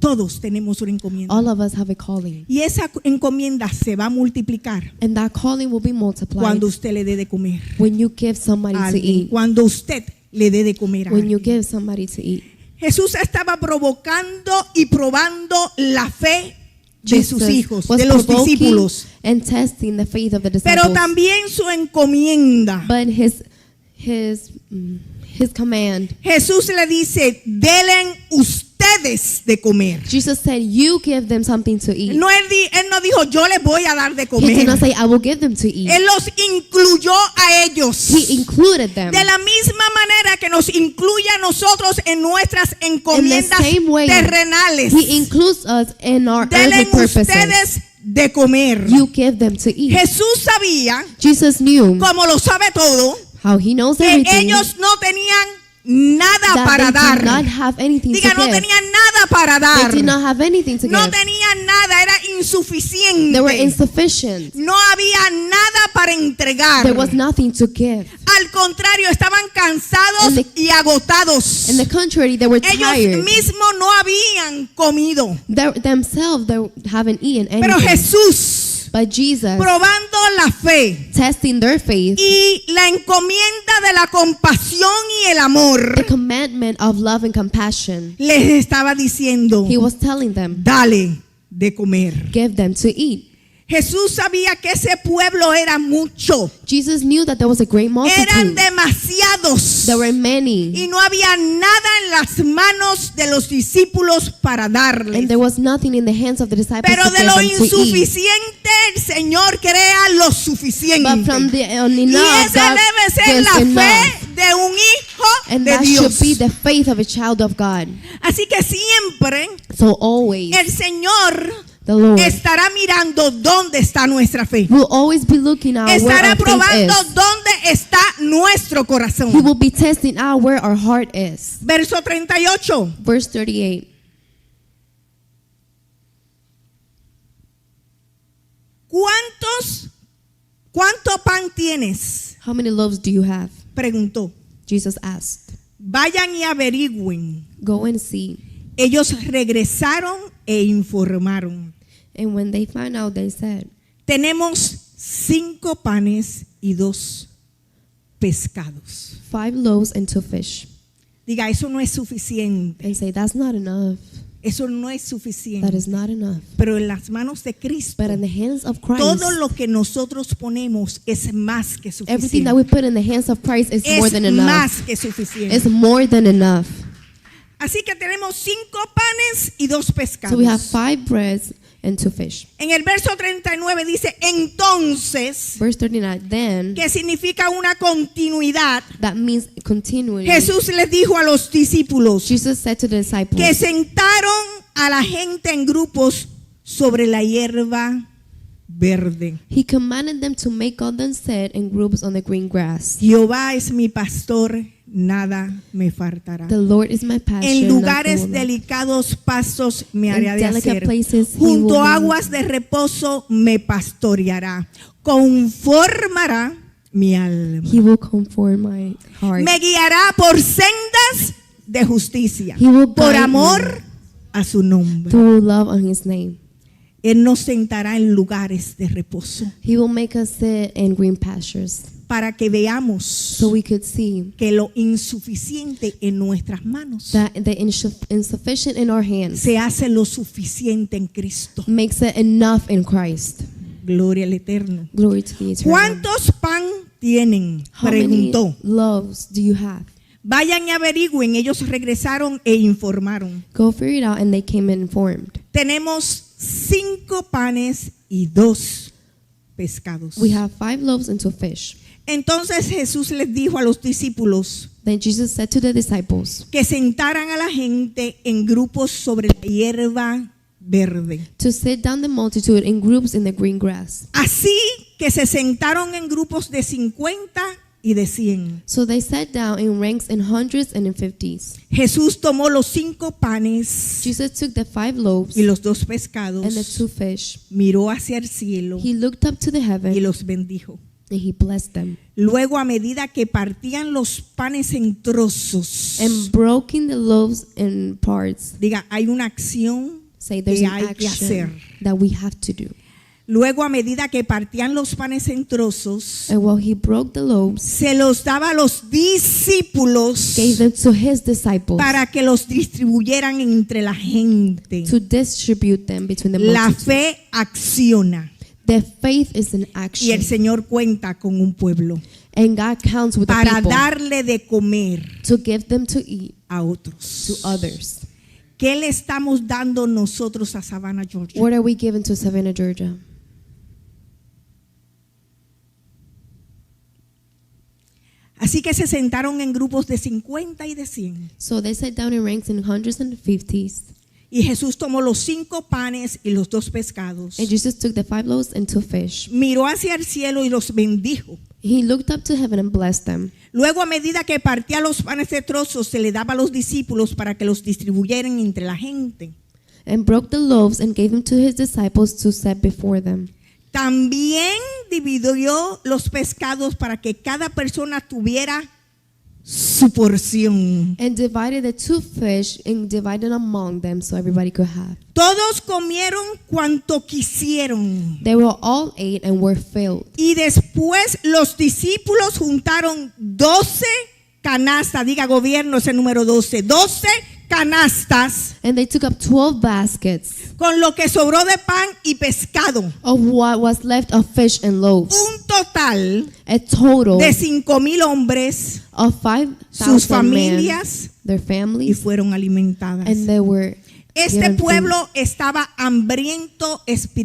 S1: Todos tenemos una encomienda.
S2: All of us have a calling.
S1: Y esa encomienda se va a multiplicar
S2: And that calling will be multiplied
S1: cuando usted le dé de comer
S2: when you give somebody
S1: a
S2: to
S1: alguien.
S2: eat.
S1: Cuando usted le dé de comer a
S2: When you
S1: alguien.
S2: give somebody to eat.
S1: Jesús estaba provocando y probando la fe de sus
S2: Jesus
S1: hijos,
S2: was
S1: de los
S2: provoking
S1: discípulos,
S2: and testing the faith of the
S1: pero
S2: disciples.
S1: también su encomienda.
S2: But his command.
S1: Jesús le dice, denle ustedes de comer.
S2: Jesus said, "You give them something to eat."
S1: Él no dijo, yo les voy a dar de
S2: He did
S1: comer.
S2: not say, "I will give them to eat."
S1: Él los incluyó a ellos.
S2: He included them.
S1: De la misma manera que nos incluye a nosotros en nuestras encomiendas
S2: same way,
S1: terrenales.
S2: He includes us in our
S1: Denle
S2: earthly purposes.
S1: ustedes de comer.
S2: You give them to eat.
S1: Jesús sabía,
S2: Jesus knew
S1: como lo sabe todo,
S2: how he knows
S1: que
S2: everything.
S1: ellos no tenían nada
S2: That
S1: para
S2: they did not
S1: dar.
S2: have anything
S1: Diga,
S2: to
S1: no
S2: give.
S1: tenían nada para dar.
S2: They did not have anything to
S1: No
S2: give.
S1: tenían nada, era insuficiente.
S2: They were insufficient.
S1: No había nada para entregar.
S2: There was nothing to give.
S1: Al contrario, estaban cansados
S2: And
S1: y agotados.
S2: On the contrary, they were
S1: Ellos
S2: tired.
S1: mismos no habían comido.
S2: Themselves, they haven't eaten
S1: Pero
S2: anything.
S1: Jesús,
S2: But Jesus,
S1: probando la fe
S2: testing their faith,
S1: y la encomienda de la compasión y el amor,
S2: the commandment of love and compassion,
S1: les estaba diciendo,
S2: he was telling them,
S1: dale de comer.
S2: give them to eat.
S1: Jesús sabía que ese pueblo era mucho.
S2: Jesus knew that there was a great
S1: Eran
S2: multitude.
S1: demasiados.
S2: There were many.
S1: Y no había nada en las manos de los discípulos para darles.
S2: And there was nothing in the hands of the disciples
S1: Pero
S2: to
S1: de
S2: give
S1: lo
S2: them to eat.
S1: insuficiente el Señor crea lo suficiente.
S2: But from the
S1: Y
S2: enough,
S1: esa
S2: God
S1: debe ser
S2: gives
S1: la
S2: enough.
S1: fe de un hijo
S2: And
S1: de
S2: that
S1: Dios.
S2: should be the faith of a child of God.
S1: Así que siempre
S2: So always,
S1: el Señor
S2: the Lord
S1: estará mirando dónde está nuestra fe.
S2: will always be looking out where
S1: Estará
S2: our faith
S1: probando
S2: is.
S1: dónde está nuestro
S2: He
S1: corazón.
S2: will be testing out where our heart is.
S1: Verso 38.
S2: Verse 38.
S1: ¿Cuánto pan tienes?
S2: How many loaves do you have?
S1: Preguntó.
S2: Jesus asked.
S1: Vayan y averigüen.
S2: Go and see.
S1: Ellos regresaron e informaron.
S2: And when they found out, they said,
S1: Tenemos 5 panes y 2 pescados.
S2: 5 loaves and 2 fish.
S1: Diga, eso no es suficiente.
S2: And say, that's not enough.
S1: Eso no es
S2: That
S1: suficiente.
S2: is not enough.
S1: Pero en las manos de Cristo,
S2: But in the hands of Christ,
S1: todo lo que nosotros ponemos es más que
S2: everything
S1: suficiente.
S2: that we put in the hands of Christ is more
S1: Es
S2: than enough.
S1: más que suficiente.
S2: It's more than enough.
S1: Así que tenemos 5 panes y 2 pescados.
S2: So we have 5 breads and 2 fish.
S1: En el verso 39 dice, entonces,
S2: Verse 39. Then,
S1: que significa una continuidad,
S2: that means continuing.
S1: Jesús les dijo a los discípulos
S2: Jesus said to the
S1: que
S2: disciples,
S1: sentaron a la gente en grupos sobre la hierba verde.
S2: He commanded them to make all them sit in groups on the green grass.
S1: Jehová es mi pastor, nada me faltará.
S2: The Lord is my pasture.
S1: En lugares
S2: nothing will lack.
S1: delicados pastos me
S2: In
S1: hará de
S2: delicate
S1: hacer.
S2: places he
S1: Junto
S2: will
S1: a
S2: lead.
S1: aguas de reposo me pastoreará. Conformará mi alma.
S2: He will conform my heart.
S1: Me guiará por sendas de justicia.
S2: He will
S1: Por
S2: guide
S1: amor a su nombre.
S2: Through love on His name.
S1: Él nos sentará en lugares de reposo
S2: He will make us sit in green pastures,
S1: para que veamos
S2: so we could see
S1: que lo insuficiente en nuestras manos
S2: that the insufficient in our hands
S1: se hace lo suficiente en Cristo.
S2: makes it enough in Christ.
S1: Gloria al Eterno.
S2: Glory to the Eternal.
S1: ¿Cuántos pan tienen?
S2: How many
S1: Preguntó.
S2: loaves do you have?
S1: Vayan y averigüen. Ellos regresaron e informaron.
S2: Go figure it out, and they came informed.
S1: Tenemos 5 panes y 2 pescados.
S2: We have 5 loaves and 2 fish.
S1: Entonces Jesús les dijo a los discípulos
S2: Then Jesus said to the disciples
S1: que sentaran a la gente en grupos sobre la hierba verde.
S2: to sit down the multitude in groups in the green grass.
S1: Así que se sentaron en grupos de 50 y de 100.
S2: So they sat down in ranks in hundreds and in 50s.
S1: Jesús tomó los 5 panes
S2: Jesus took the 5 loaves
S1: y los 2 pescados,
S2: and the 2 fish.
S1: miró hacia el cielo
S2: He looked up to the heaven
S1: y los bendijo.
S2: and he blessed them.
S1: Luego, a medida que partían los panes en trozos,
S2: And broken the loaves in parts.
S1: diga, hay una acción
S2: Say there's
S1: que
S2: an
S1: hay que
S2: action
S1: hacer.
S2: that we have to do.
S1: Luego, a medida que partían los panes en trozos,
S2: And while he broke the loaves,
S1: se los daba a los discípulos
S2: gave them to his disciples
S1: para que los distribuyeran entre la gente.
S2: to distribute them between the
S1: La
S2: multitude.
S1: fe acciona
S2: Their faith is in
S1: y
S2: action.
S1: el Señor cuenta con un pueblo
S2: And God counts with the
S1: para
S2: people
S1: darle de comer
S2: to give them to eat
S1: a
S2: to
S1: otros.
S2: others.
S1: ¿Qué le estamos dando nosotros a Savannah, Georgia?
S2: What are we giving to Savannah, Georgia?
S1: Así que se sentaron en grupos de 50 y de 100.
S2: So they sat down in ranks in hundreds and fifties.
S1: Y Jesús tomó los 5 panes y los 2 pescados.
S2: And Jesus took the 5 loaves and 2 fish.
S1: Miró hacia el cielo y los bendijo.
S2: He looked up to heaven and blessed them.
S1: Luego, a medida que partía los panes de trozos, se le daba a los discípulos para que los distribuyeran entre la gente.
S2: And broke the loaves and gave them to his disciples to set before them.
S1: También dividió los pescados para que cada persona tuviera su porción.
S2: And divided the 2 fish and divided among them so everybody could have.
S1: Todos comieron cuanto quisieron.
S2: They were all ate and were filled.
S1: Y después los discípulos juntaron 12 canastas. Diga gobierno ese número 12. 12 canastas
S2: And they took up 12 baskets
S1: con lo que sobró de pan y pescado.
S2: of what was left of fish and loaves.
S1: Un total
S2: A total
S1: de 5,000 hombres,
S2: of
S1: sus
S2: 5,000 men,
S1: familias,
S2: their
S1: y
S2: families,
S1: fueron alimentadas.
S2: and they were
S1: Este
S2: given food.
S1: pueblo estaba hambriento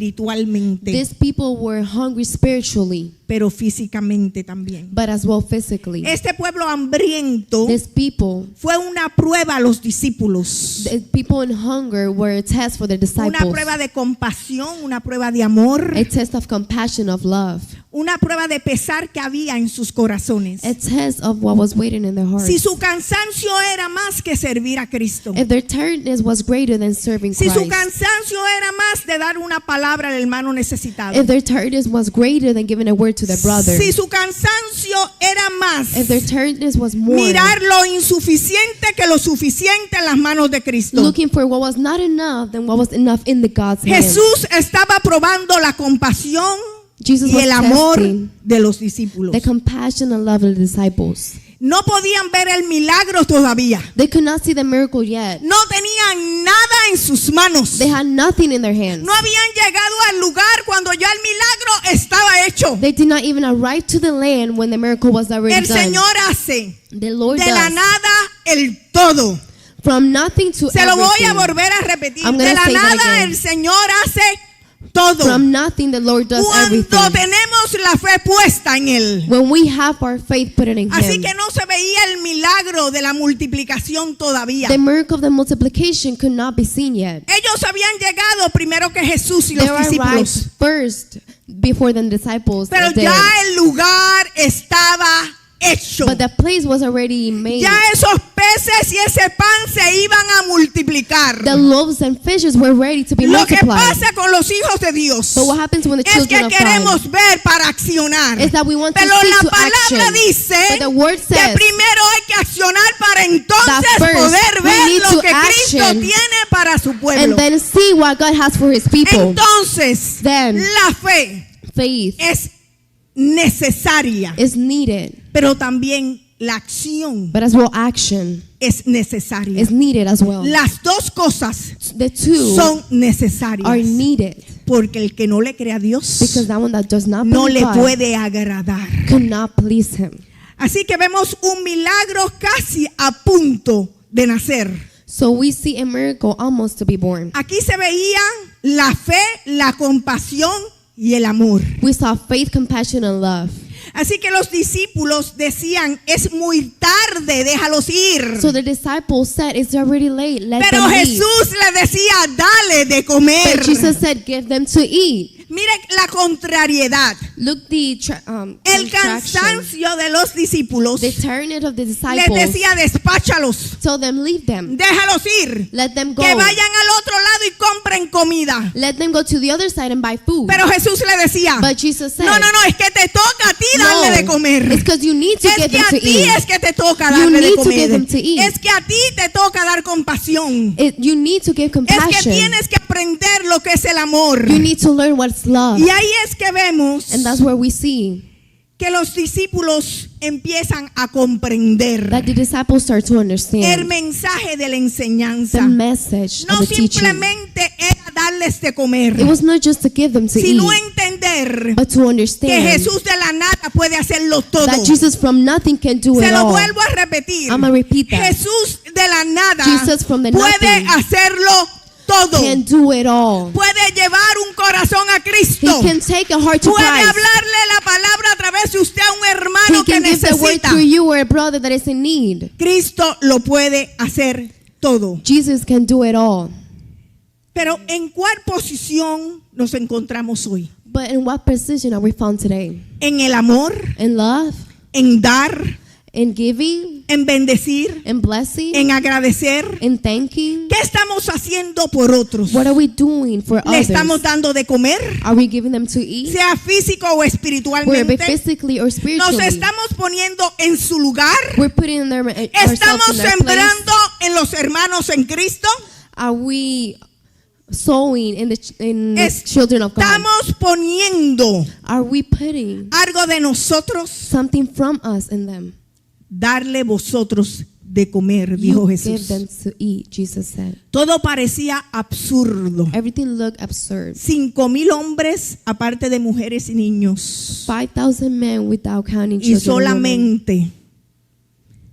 S1: espiritualmente,
S2: These people were hungry spiritually,
S1: pero físicamente también.
S2: but as well physically.
S1: Este pueblo hambriento
S2: These people,
S1: fue una prueba a los discípulos.
S2: the people in hunger, were a test for the
S1: Una
S2: disciples.
S1: prueba de compasión, una prueba de amor,
S2: A test of compassion, of love.
S1: una prueba de pesar que había en sus corazones.
S2: A test of what was waiting in their hearts.
S1: Si su cansancio era más que servir a Cristo,
S2: If their tiredness was greater than serving
S1: si su
S2: Christ.
S1: cansancio era más de dar una palabra al hermano necesitado,
S2: If their tiredness was greater than giving a word to their brother.
S1: si su cansancio era más
S2: If their tiredness was more
S1: mirar lo insuficiente que lo suficiente en las manos de Cristo.
S2: looking for what was not enough than what was enough in the God's hand.
S1: Jesús estaba probando la compasión
S2: Jesus
S1: y
S2: was
S1: el amor
S2: testing
S1: de los discípulos.
S2: the compassion and love of the disciples.
S1: No podían ver el milagro todavía.
S2: They could not see the miracle yet.
S1: No tenían nada en sus manos.
S2: They had nothing in their hands.
S1: No habían llegado al lugar cuando ya el milagro estaba hecho.
S2: They did not even arrive to the land when the miracle was already
S1: El
S2: done.
S1: Señor hace
S2: The Lord
S1: de la
S2: does.
S1: nada el todo.
S2: From nothing to
S1: Se lo voy a
S2: everything.
S1: volver a repetir.
S2: I'm gonna
S1: De la
S2: say that
S1: nada
S2: again.
S1: el Señor hace todo.
S2: From nothing, the Lord does
S1: Cuando
S2: everything.
S1: tenemos la fe puesta en Él.
S2: When we have our faith put it in
S1: Así
S2: Him.
S1: que no se veía el milagro de la multiplicación todavía.
S2: The miracle of the multiplication could not be seen yet.
S1: Ellos habían llegado primero que Jesús y
S2: They
S1: los
S2: arrived
S1: discípulos.
S2: first before the disciples
S1: Pero
S2: did.
S1: ya el lugar estaba hecho.
S2: But the place was already made.
S1: Ya esos peces y ese pan se iban a multiplicar.
S2: The loaves and fishes were ready to be
S1: Lo que
S2: multiplied.
S1: pasa con los hijos de Dios
S2: But what happens when the
S1: es
S2: children
S1: que
S2: of God
S1: queremos ver para accionar.
S2: is that we want to
S1: Pero
S2: see
S1: la
S2: to
S1: palabra
S2: action.
S1: dice
S2: But the word
S1: que
S2: says
S1: primero hay que accionar para entonces
S2: that first
S1: poder
S2: we
S1: ver
S2: need
S1: lo
S2: to
S1: que Cristo
S2: action
S1: tiene para su pueblo.
S2: and then see what God has for His people.
S1: Entonces,
S2: Then
S1: la fe
S2: faith
S1: es necesaria,
S2: is needed,
S1: pero también la acción
S2: but as well action
S1: es necesaria.
S2: is needed as well.
S1: Las dos cosas
S2: The two
S1: son
S2: are
S1: necesarias,
S2: needed
S1: porque el que no le cree a Dios
S2: because that one that does not
S1: no
S2: believe
S1: le
S2: God
S1: puede agradar.
S2: cannot please Him.
S1: Así que vemos un milagro casi a punto de nacer.
S2: So we see a miracle almost to be born.
S1: Aquí se veía la fe, la compasión y el amor.
S2: We saw faith, compassion, and love.
S1: Así que los discípulos decían, es muy tarde, déjalos ir.
S2: So the disciples said, it's already late, let
S1: Pero
S2: them leave.
S1: Jesús le decía, dale de comer.
S2: But Jesus said, give them to eat.
S1: Mire la contrariedad.
S2: Look the
S1: El
S2: contraction.
S1: cansancio de los discípulos
S2: The tiredness of the
S1: les
S2: disciples
S1: decía, despáchalos,
S2: told them, leave them.
S1: déjalos ir.
S2: Let them go.
S1: Que vayan al otro lado y compren comida.
S2: Let them go to the other side and buy food.
S1: Pero Jesús le decía,
S2: But Jesus said,
S1: no, es que te toca a ti darle de
S2: no,
S1: comer.
S2: it's because you need to
S1: Es
S2: give
S1: que
S2: them
S1: a
S2: to
S1: ti
S2: eat.
S1: es que te toca
S2: You
S1: darle de
S2: need to give
S1: comer.
S2: them to eat.
S1: Es que a ti te toca dar compasión.
S2: You need to give
S1: Es que
S2: compassion.
S1: tienes que aprender lo que es el amor.
S2: You need to learn what's is love.
S1: Y ahí es que vemos
S2: And that's where we see
S1: que los discípulos empiezan a comprender
S2: that the disciples start to
S1: el
S2: understand
S1: mensaje de la enseñanza.
S2: the message
S1: No
S2: of the teaching.
S1: simplemente era darles de comer,
S2: It was not just to give them to
S1: sino
S2: eat,
S1: entender
S2: but to
S1: que
S2: understand
S1: Jesús de la nada puede hacerlo todo.
S2: that Jesus from nothing can do
S1: Se
S2: it
S1: lo
S2: all.
S1: vuelvo a repetir.
S2: I'm gonna repeat that.
S1: Jesús de la nada
S2: Jesus from the
S1: puede
S2: nothing
S1: hacerlo todo.
S2: Can do it all.
S1: Puede llevar un corazón a
S2: He
S1: Cristo.
S2: can take a heart to
S1: Puede
S2: Christ.
S1: hablarle la palabra a través de usted a un
S2: He
S1: hermano que
S2: can give the word
S1: necesita.
S2: through you or a brother that is in need.
S1: Cristo lo puede hacer todo.
S2: Jesus can do it all.
S1: Pero ¿en cuál posición nos encontramos hoy?
S2: But in what position are we found today?
S1: ¿En el amor?
S2: In love,
S1: ¿En dar?
S2: in giving,
S1: ¿En bendecir?
S2: in blessing,
S1: ¿En agradecer?
S2: in thanking?
S1: ¿Qué estamos haciendo por otros?
S2: What are we doing for
S1: ¿Le estamos
S2: others?
S1: dando de comer?
S2: Are we giving them to eat?
S1: Sea físico o
S2: Whether
S1: espiritualmente.
S2: physically or
S1: Nos
S2: spiritually.
S1: estamos poniendo en su lugar.
S2: We're putting them ourselves
S1: Estamos
S2: in their place.
S1: sembrando en los hermanos en Cristo.
S2: Are we sowing in the children of God?
S1: Estamos poniendo
S2: Are we putting
S1: algo de nosotros.
S2: something from us in them?
S1: Darle vosotros de comer, dijo
S2: You give
S1: Jesús.
S2: them to eat, Jesus said.
S1: Todo parecía absurdo.
S2: Everything looked absurd.
S1: 5,000 hombres, aparte de mujeres y niños.
S2: 5,000 men without counting
S1: Y
S2: children and women.
S1: solamente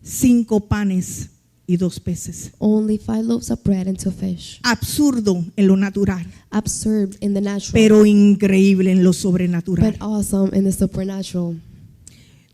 S1: 5 panes y 2 peces.
S2: Only 5 loaves of bread and 2 fish.
S1: Absurdo en lo natural,
S2: Absurd in the natural,
S1: pero increíble en lo sobrenatural.
S2: but awesome in the supernatural.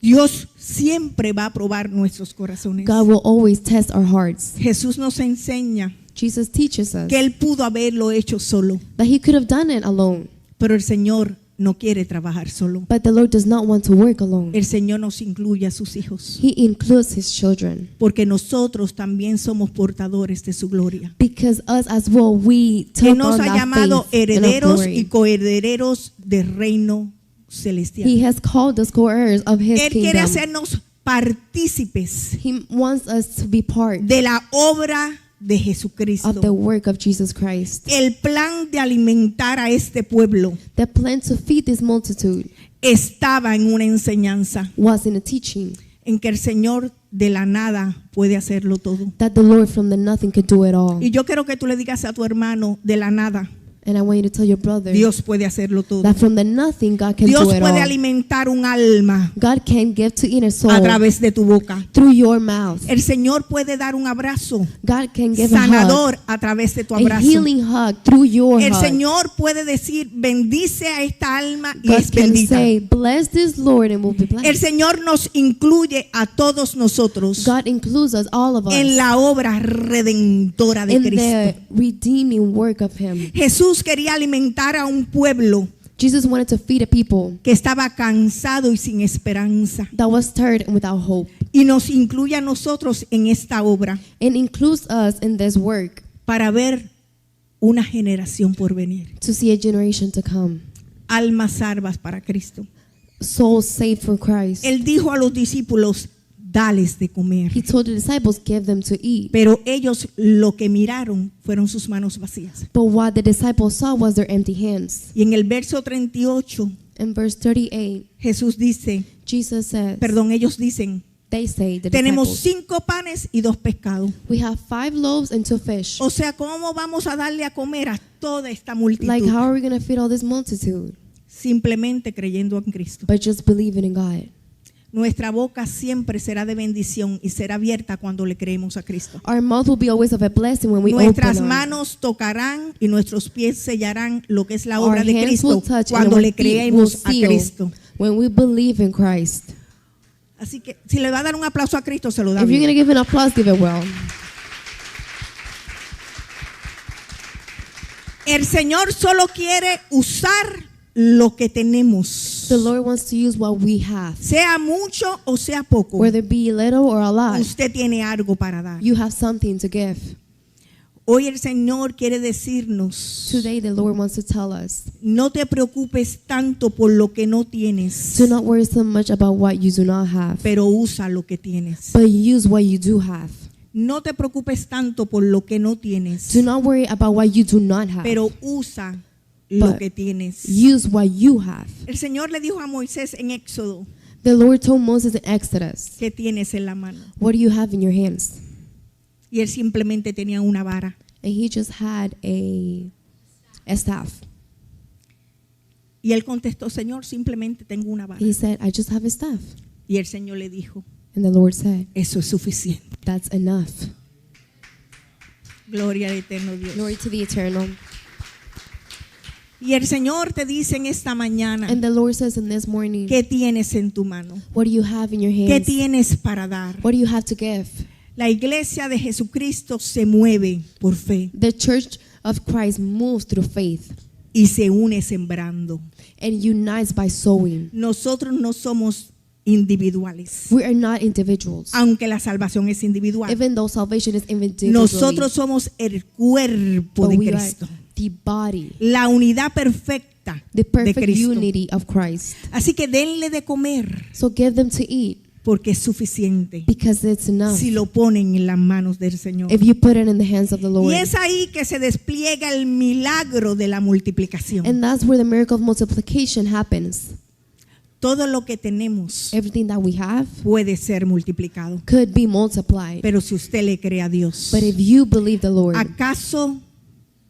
S1: Dios siempre va a probar nuestros corazones.
S2: God will always test our hearts.
S1: Jesús nos enseña
S2: Jesus teaches us
S1: que Él pudo haberlo hecho solo,
S2: that he could have done it alone,
S1: pero el Señor no quiere trabajar solo.
S2: but the Lord does not want to work alone.
S1: El Señor nos incluye a sus hijos,
S2: He includes his children
S1: porque nosotros también somos portadores de su gloria.
S2: because us as well, we
S1: Que
S2: took
S1: nos
S2: on
S1: ha
S2: that
S1: llamado
S2: faith and of
S1: herederos y
S2: glory.
S1: coherederos del reino celestial.
S2: He has called us co-heirs of his
S1: Él quiere
S2: kingdom.
S1: hacernos partícipes
S2: He wants us to be part
S1: de la obra de
S2: of the
S1: Jesucristo.
S2: work of Jesus Christ.
S1: El plan de alimentar a este pueblo
S2: The plan to feed this multitude
S1: estaba en una enseñanza
S2: was in a teaching
S1: en que el Señor de la nada puede hacerlo todo.
S2: that the Lord from the nothing could do it all.
S1: Y yo quiero que tú le digas a tu hermano, de la nada,
S2: And I want you to tell your brother
S1: Dios puede hacerlo todo.
S2: that from the nothing God can
S1: Dios
S2: do it
S1: puede
S2: all.
S1: alimentar un alma
S2: God can give to eat a
S1: a
S2: soul
S1: través de tu boca.
S2: through your mouth.
S1: El Señor puede dar un abrazo
S2: God can give a hug,
S1: sanador a través de tu
S2: a
S1: abrazo.
S2: healing hug through your
S1: El
S2: hug.
S1: Señor puede decir, bendice a esta alma y
S2: God
S1: es
S2: can
S1: bendita.
S2: say, bless this Lord and we'll be
S1: El
S2: blessed.
S1: Señor nos incluye a todos nosotros
S2: God includes us, all of us,
S1: en la obra redentora de
S2: in the
S1: Cristo.
S2: redeeming work of Him.
S1: Jesús quería alimentar a un pueblo
S2: Jesus wanted to feed a people
S1: que estaba cansado y sin esperanza,
S2: that was tired and without hope,
S1: y nos incluye a nosotros en esta obra
S2: and includes us in this work
S1: para ver una generación por venir,
S2: to see a generation to come,
S1: almas salvas para Cristo.
S2: souls saved for Christ.
S1: Él dijo a los discípulos, dales de comer.
S2: He told the disciples, give them to eat.
S1: Pero ellos lo que miraron fueron sus manos vacías.
S2: But what the disciples saw was their empty hands.
S1: Y en el verso 38,
S2: In verse 38,
S1: Jesús dice,
S2: Jesus says,
S1: ellos dicen,
S2: they say, the
S1: tenemos
S2: disciples,
S1: 5 panes y 2 pescados.
S2: we have 5 loaves and 2 fish.
S1: O sea, ¿cómo vamos a darle a comer a toda esta multitud?
S2: Like, how are we going to feed all this multitude?
S1: Simplemente creyendo en Cristo.
S2: But just believing in God.
S1: Nuestra boca siempre será de bendición y será abierta cuando le creemos a Cristo.
S2: Our mouth will be always of a blessing when we
S1: Nuestras
S2: open our
S1: manos tocarán y nuestros pies sellarán lo que es la
S2: Our
S1: obra de
S2: hands will
S1: Cristo
S2: touch and
S1: cuando
S2: our
S1: le
S2: feet will
S1: creemos a
S2: seal
S1: Cristo.
S2: when we believe in Christ.
S1: Así que si le va a dar un aplauso a Cristo, se lo da
S2: If you're
S1: bien.
S2: going to give an applause, give it well.
S1: El Señor solo quiere usar lo que tenemos,
S2: The Lord wants to use what we have.
S1: sea mucho o sea poco.
S2: Whether it be little or a lot,
S1: Usted tiene algo para dar.
S2: you have something to give.
S1: Hoy el Señor quiere decirnos,
S2: Today, the Lord wants to tell us,
S1: no te preocupes tanto por lo que no tienes,
S2: do not worry so much about what you do not have,
S1: pero usa lo que tienes.
S2: but use what you do have.
S1: No te preocupes tanto por lo que no tienes,
S2: Do not worry about what you do not have,
S1: pero usa lo
S2: but
S1: que tienes.
S2: use what you have.
S1: El Señor le dijo a Moisés en Éxodo,
S2: The Lord told Moses in Exodus,
S1: ¿qué tienes en la mano?
S2: what do you have in your hands?
S1: Y él simplemente tenía una vara.
S2: And he just had a staff.
S1: Y él contestó, Señor, simplemente tengo una vara.
S2: He said, I just have a staff.
S1: Y el Señor le dijo,
S2: And the Lord said,
S1: eso es suficiente.
S2: that's enough.
S1: Gloria al eterno Dios.
S2: Glory to the eternal.
S1: Y el Señor te dice en esta mañana,
S2: And the Lord says in this morning,
S1: ¿qué tienes en tu mano?
S2: what do you have in your
S1: ¿Qué
S2: hands?
S1: tienes para dar?
S2: What do you have to give?
S1: La iglesia de Jesucristo se mueve por fe
S2: The church of Christ moves through faith
S1: y se une sembrando.
S2: and unites by sowing.
S1: Nosotros no somos individuales,
S2: We are not individuals.
S1: aunque la salvación es individual.
S2: Even though salvation is individual,
S1: Nosotros somos el cuerpo
S2: but
S1: de
S2: we are
S1: Cristo,
S2: the body,
S1: la unidad perfecta
S2: the
S1: de
S2: perfect
S1: Cristo.
S2: unity of Christ.
S1: Así que denle de comer
S2: So give them to eat
S1: porque es suficiente
S2: because it's enough
S1: si lo ponen en las manos del Señor.
S2: if you put it in the hands of the Lord.
S1: Y es ahí que se despliega el milagro de la multiplicación.
S2: And that's where the miracle of multiplication happens.
S1: Todo lo que tenemos
S2: Everything that we have
S1: puede ser multiplicado,
S2: could be multiplied.
S1: pero si usted le cree a Dios.
S2: But if you believe the Lord,
S1: ¿Acaso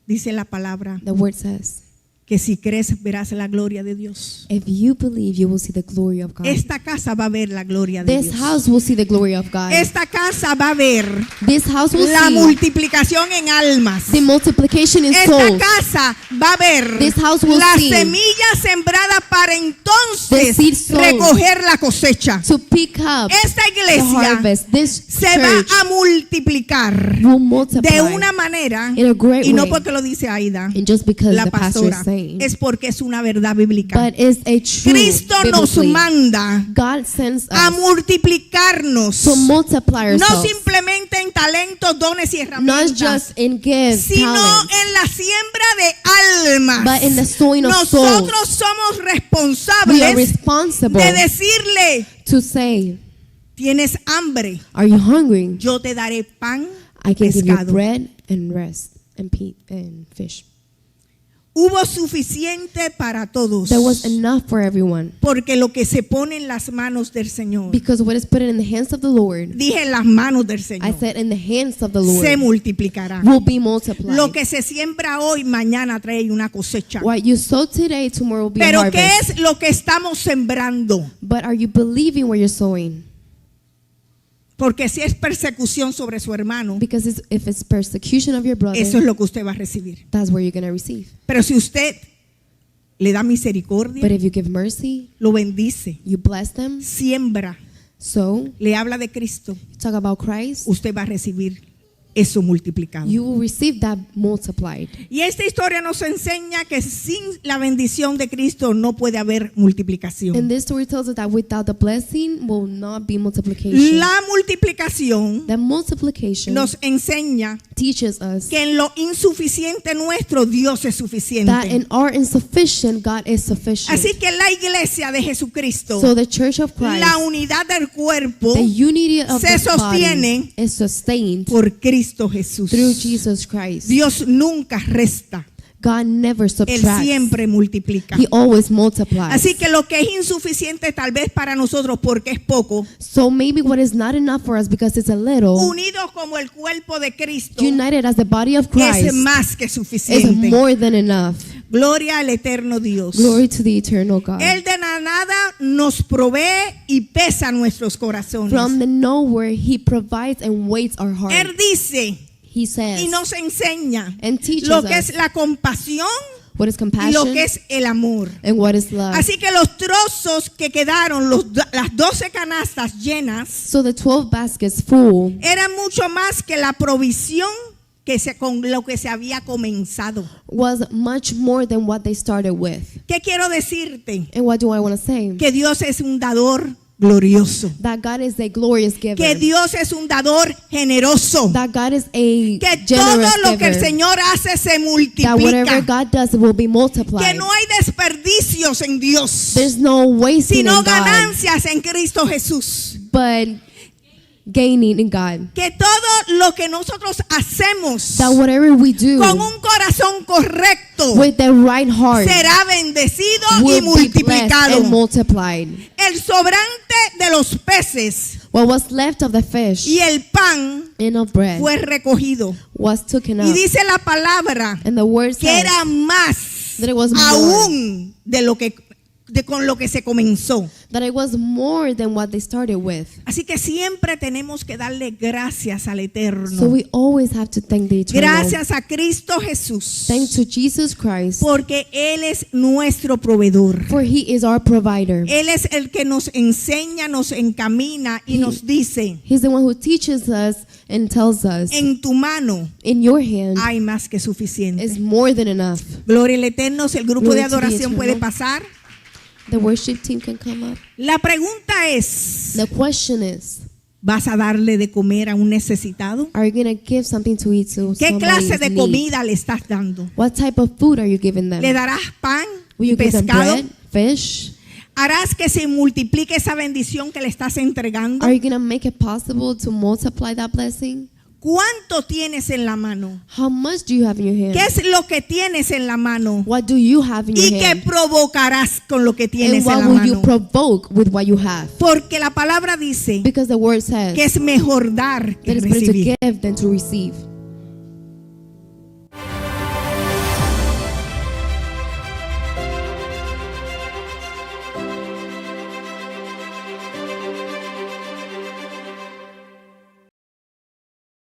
S1: dice la palabra
S2: the word says,
S1: que si crees verás la gloria de Dios?
S2: if you believe, you will see the glory of God.
S1: Esta casa va a ver la gloria de
S2: This
S1: Dios.
S2: house will see the glory of God.
S1: Esta casa va a ver
S2: This house will
S1: la
S2: see
S1: multiplicación en almas.
S2: the multiplication in
S1: Esta
S2: souls.
S1: casa va a ver
S2: This house will
S1: la
S2: see
S1: semilla sembrada para
S2: the
S1: entonces
S2: seed sown
S1: recoger la cosecha.
S2: to pick up
S1: Esta
S2: the
S1: iglesia
S2: harvest. This
S1: se va
S2: church
S1: a multiplicar
S2: will multiply
S1: de una manera,
S2: in a great
S1: y no
S2: way.
S1: porque lo dice Aida,
S2: And just because
S1: la
S2: the pastor
S1: pastora,
S2: is saying,
S1: es porque es una verdad bíblica.
S2: but it's a true
S1: Cristo nos
S2: biblically.
S1: manda
S2: God sends
S1: a
S2: us
S1: multiplicarnos,
S2: to multiply
S1: no
S2: ourselves,
S1: simplemente en talentos, dones y
S2: not
S1: herramientas,
S2: just in gifts,
S1: sino
S2: talents,
S1: en la siembra de almas.
S2: but in the sowing of souls.
S1: Nosotros somos
S2: We are
S1: responsables
S2: responsible
S1: de decirle,
S2: to say,
S1: tienes hambre,
S2: are you hungry?
S1: yo te daré pan,
S2: I can give you
S1: pescado.
S2: bread and rest and fish.
S1: Hubo suficiente para todos,
S2: There was enough for everyone
S1: porque lo que se pone en las manos del Señor,
S2: because what is put in the hands of the Lord,
S1: dije en las manos del
S2: I
S1: Señor,
S2: said in the hands of the
S1: se
S2: Lord,
S1: multiplicará.
S2: will be multiplied.
S1: Lo que se siembra hoy, mañana trae una cosecha.
S2: What you sow today, tomorrow will be a
S1: Pero ¿qué
S2: harvest.
S1: es lo que estamos sembrando?
S2: But are you believing what you're sowing?
S1: Porque si es persecución sobre su hermano,
S2: Because if it's persecution of your brother,
S1: eso es lo que usted va a recibir.
S2: that's where you're going to receive.
S1: Pero si usted le da
S2: But
S1: misericordia,
S2: if you give mercy,
S1: lo bendice,
S2: you bless them,
S1: siembra,
S2: sow,
S1: le habla de Cristo,
S2: talk about Christ,
S1: usted va a recibir eso multiplicado.
S2: you will receive that multiplied.
S1: Y esta historia nos enseña que sin la bendición de Cristo no puede haber multiplicación.
S2: And this story tells us that without the blessing will not be multiplication.
S1: La multiplicación
S2: That multiplication
S1: nos enseña
S2: teaches us
S1: que en lo insuficiente nuestro Dios es
S2: that
S1: suficiente.
S2: in our insufficient, God is sufficient.
S1: Así que la iglesia de Jesucristo,
S2: So the church of Christ,
S1: la unidad del cuerpo
S2: the unity of
S1: se
S2: the body
S1: sostiene
S2: is sustained
S1: por Cristo Jesús.
S2: through Jesus Christ.
S1: Dios nunca resta,
S2: God never
S1: Él
S2: subtracts.
S1: siempre multiplica.
S2: He always multiplies.
S1: Así que lo que es insuficiente tal vez para nosotros porque es poco,
S2: So maybe what is not enough for us because it's a little,
S1: unidos como el cuerpo de Cristo,
S2: united as the body of
S1: es
S2: Christ,
S1: más que
S2: is
S1: suficiente.
S2: more than enough.
S1: Gloria al eterno Dios.
S2: Glory to the eternal God.
S1: Él de la nada nos provee y pesa nuestros corazones.
S2: From the nowhere, He provides and weights our heart.
S1: Él dice
S2: He says
S1: y nos enseña
S2: and teaches
S1: lo que
S2: us
S1: es la compasión
S2: what is
S1: y
S2: compassion
S1: lo que es el amor.
S2: and what is love.
S1: Así que los trozos que quedaron, las 12 canastas llenas,
S2: So the 12 baskets full
S1: eran mucho más que la provisión con lo que se había comenzado.
S2: was much more than what they started with.
S1: ¿Qué quiero decirte?
S2: And what do I want to say?
S1: Que Dios es un dador glorioso.
S2: That God is a glorious giver.
S1: Que Dios es un dador generoso.
S2: That God is a
S1: Que todo
S2: generous
S1: lo que el
S2: giver.
S1: Señor hace se
S2: That whatever
S1: multiplica.
S2: God does will be
S1: Que
S2: multiplied.
S1: no hay desperdicios en Dios,
S2: There's no wasting
S1: sino
S2: in God,
S1: ganancias en Cristo Jesús.
S2: but gaining in God.
S1: Que todo lo que nosotros hacemos
S2: That whatever we do
S1: con un corazón correcto
S2: with the right heart
S1: será bendecido y
S2: will be blessed
S1: multiplicado.
S2: and multiplied.
S1: El sobrante de los peces
S2: What was left of the fish
S1: y el pan
S2: and of bread
S1: fue recogido.
S2: was taken
S1: Y
S2: up.
S1: dice la palabra
S2: And the word
S1: que
S2: says
S1: era más
S2: that it was more.
S1: aún de lo que con lo que se comenzó.
S2: that it was more than what they started with.
S1: Así que siempre tenemos que darle gracias al Eterno.
S2: So we always have to thank the Eternal.
S1: Gracias a Cristo Jesús.
S2: Thanks to Jesus Christ,
S1: Porque Él es nuestro proveedor.
S2: for He is our provider.
S1: Él es el que nos enseña, nos encamina y nos dice,
S2: He's the one who teaches us and tells us,
S1: en tu mano
S2: in your hand
S1: hay más que suficiente.
S2: is more than enough.
S1: Gloria al Eterno. Si el grupo
S2: Glory
S1: de
S2: to the
S1: adoración puede
S2: Eternal.
S1: pasar.
S2: The worship team can come up.
S1: La pregunta es,
S2: The question is,
S1: ¿vas a darle de comer a un necesitado?
S2: are you going to give something to eat to
S1: ¿Qué
S2: somebody
S1: clase
S2: in
S1: de
S2: need?
S1: comida le estás dando?
S2: What type of food are you giving them?
S1: ¿Le darás pan
S2: Will
S1: y
S2: you give them
S1: pescado?
S2: bread, fish?
S1: ¿Harás que se multiplique esa bendición que le estás entregando?
S2: Are you going to make it possible to multiply that blessing?
S1: ¿Cuánto tienes en la mano?
S2: How much do you have in your hand?
S1: ¿Qué es lo que tienes en la mano?
S2: What do you have in
S1: ¿Y
S2: your
S1: qué
S2: hand?
S1: provocarás con lo que
S2: And
S1: tienes en
S2: what
S1: la
S2: will you
S1: mano?
S2: provoke with what you have?
S1: Porque la palabra dice
S2: Because the word says
S1: que es mejor dar
S2: that
S1: que
S2: it's better to
S1: recibir.
S2: give than to receive.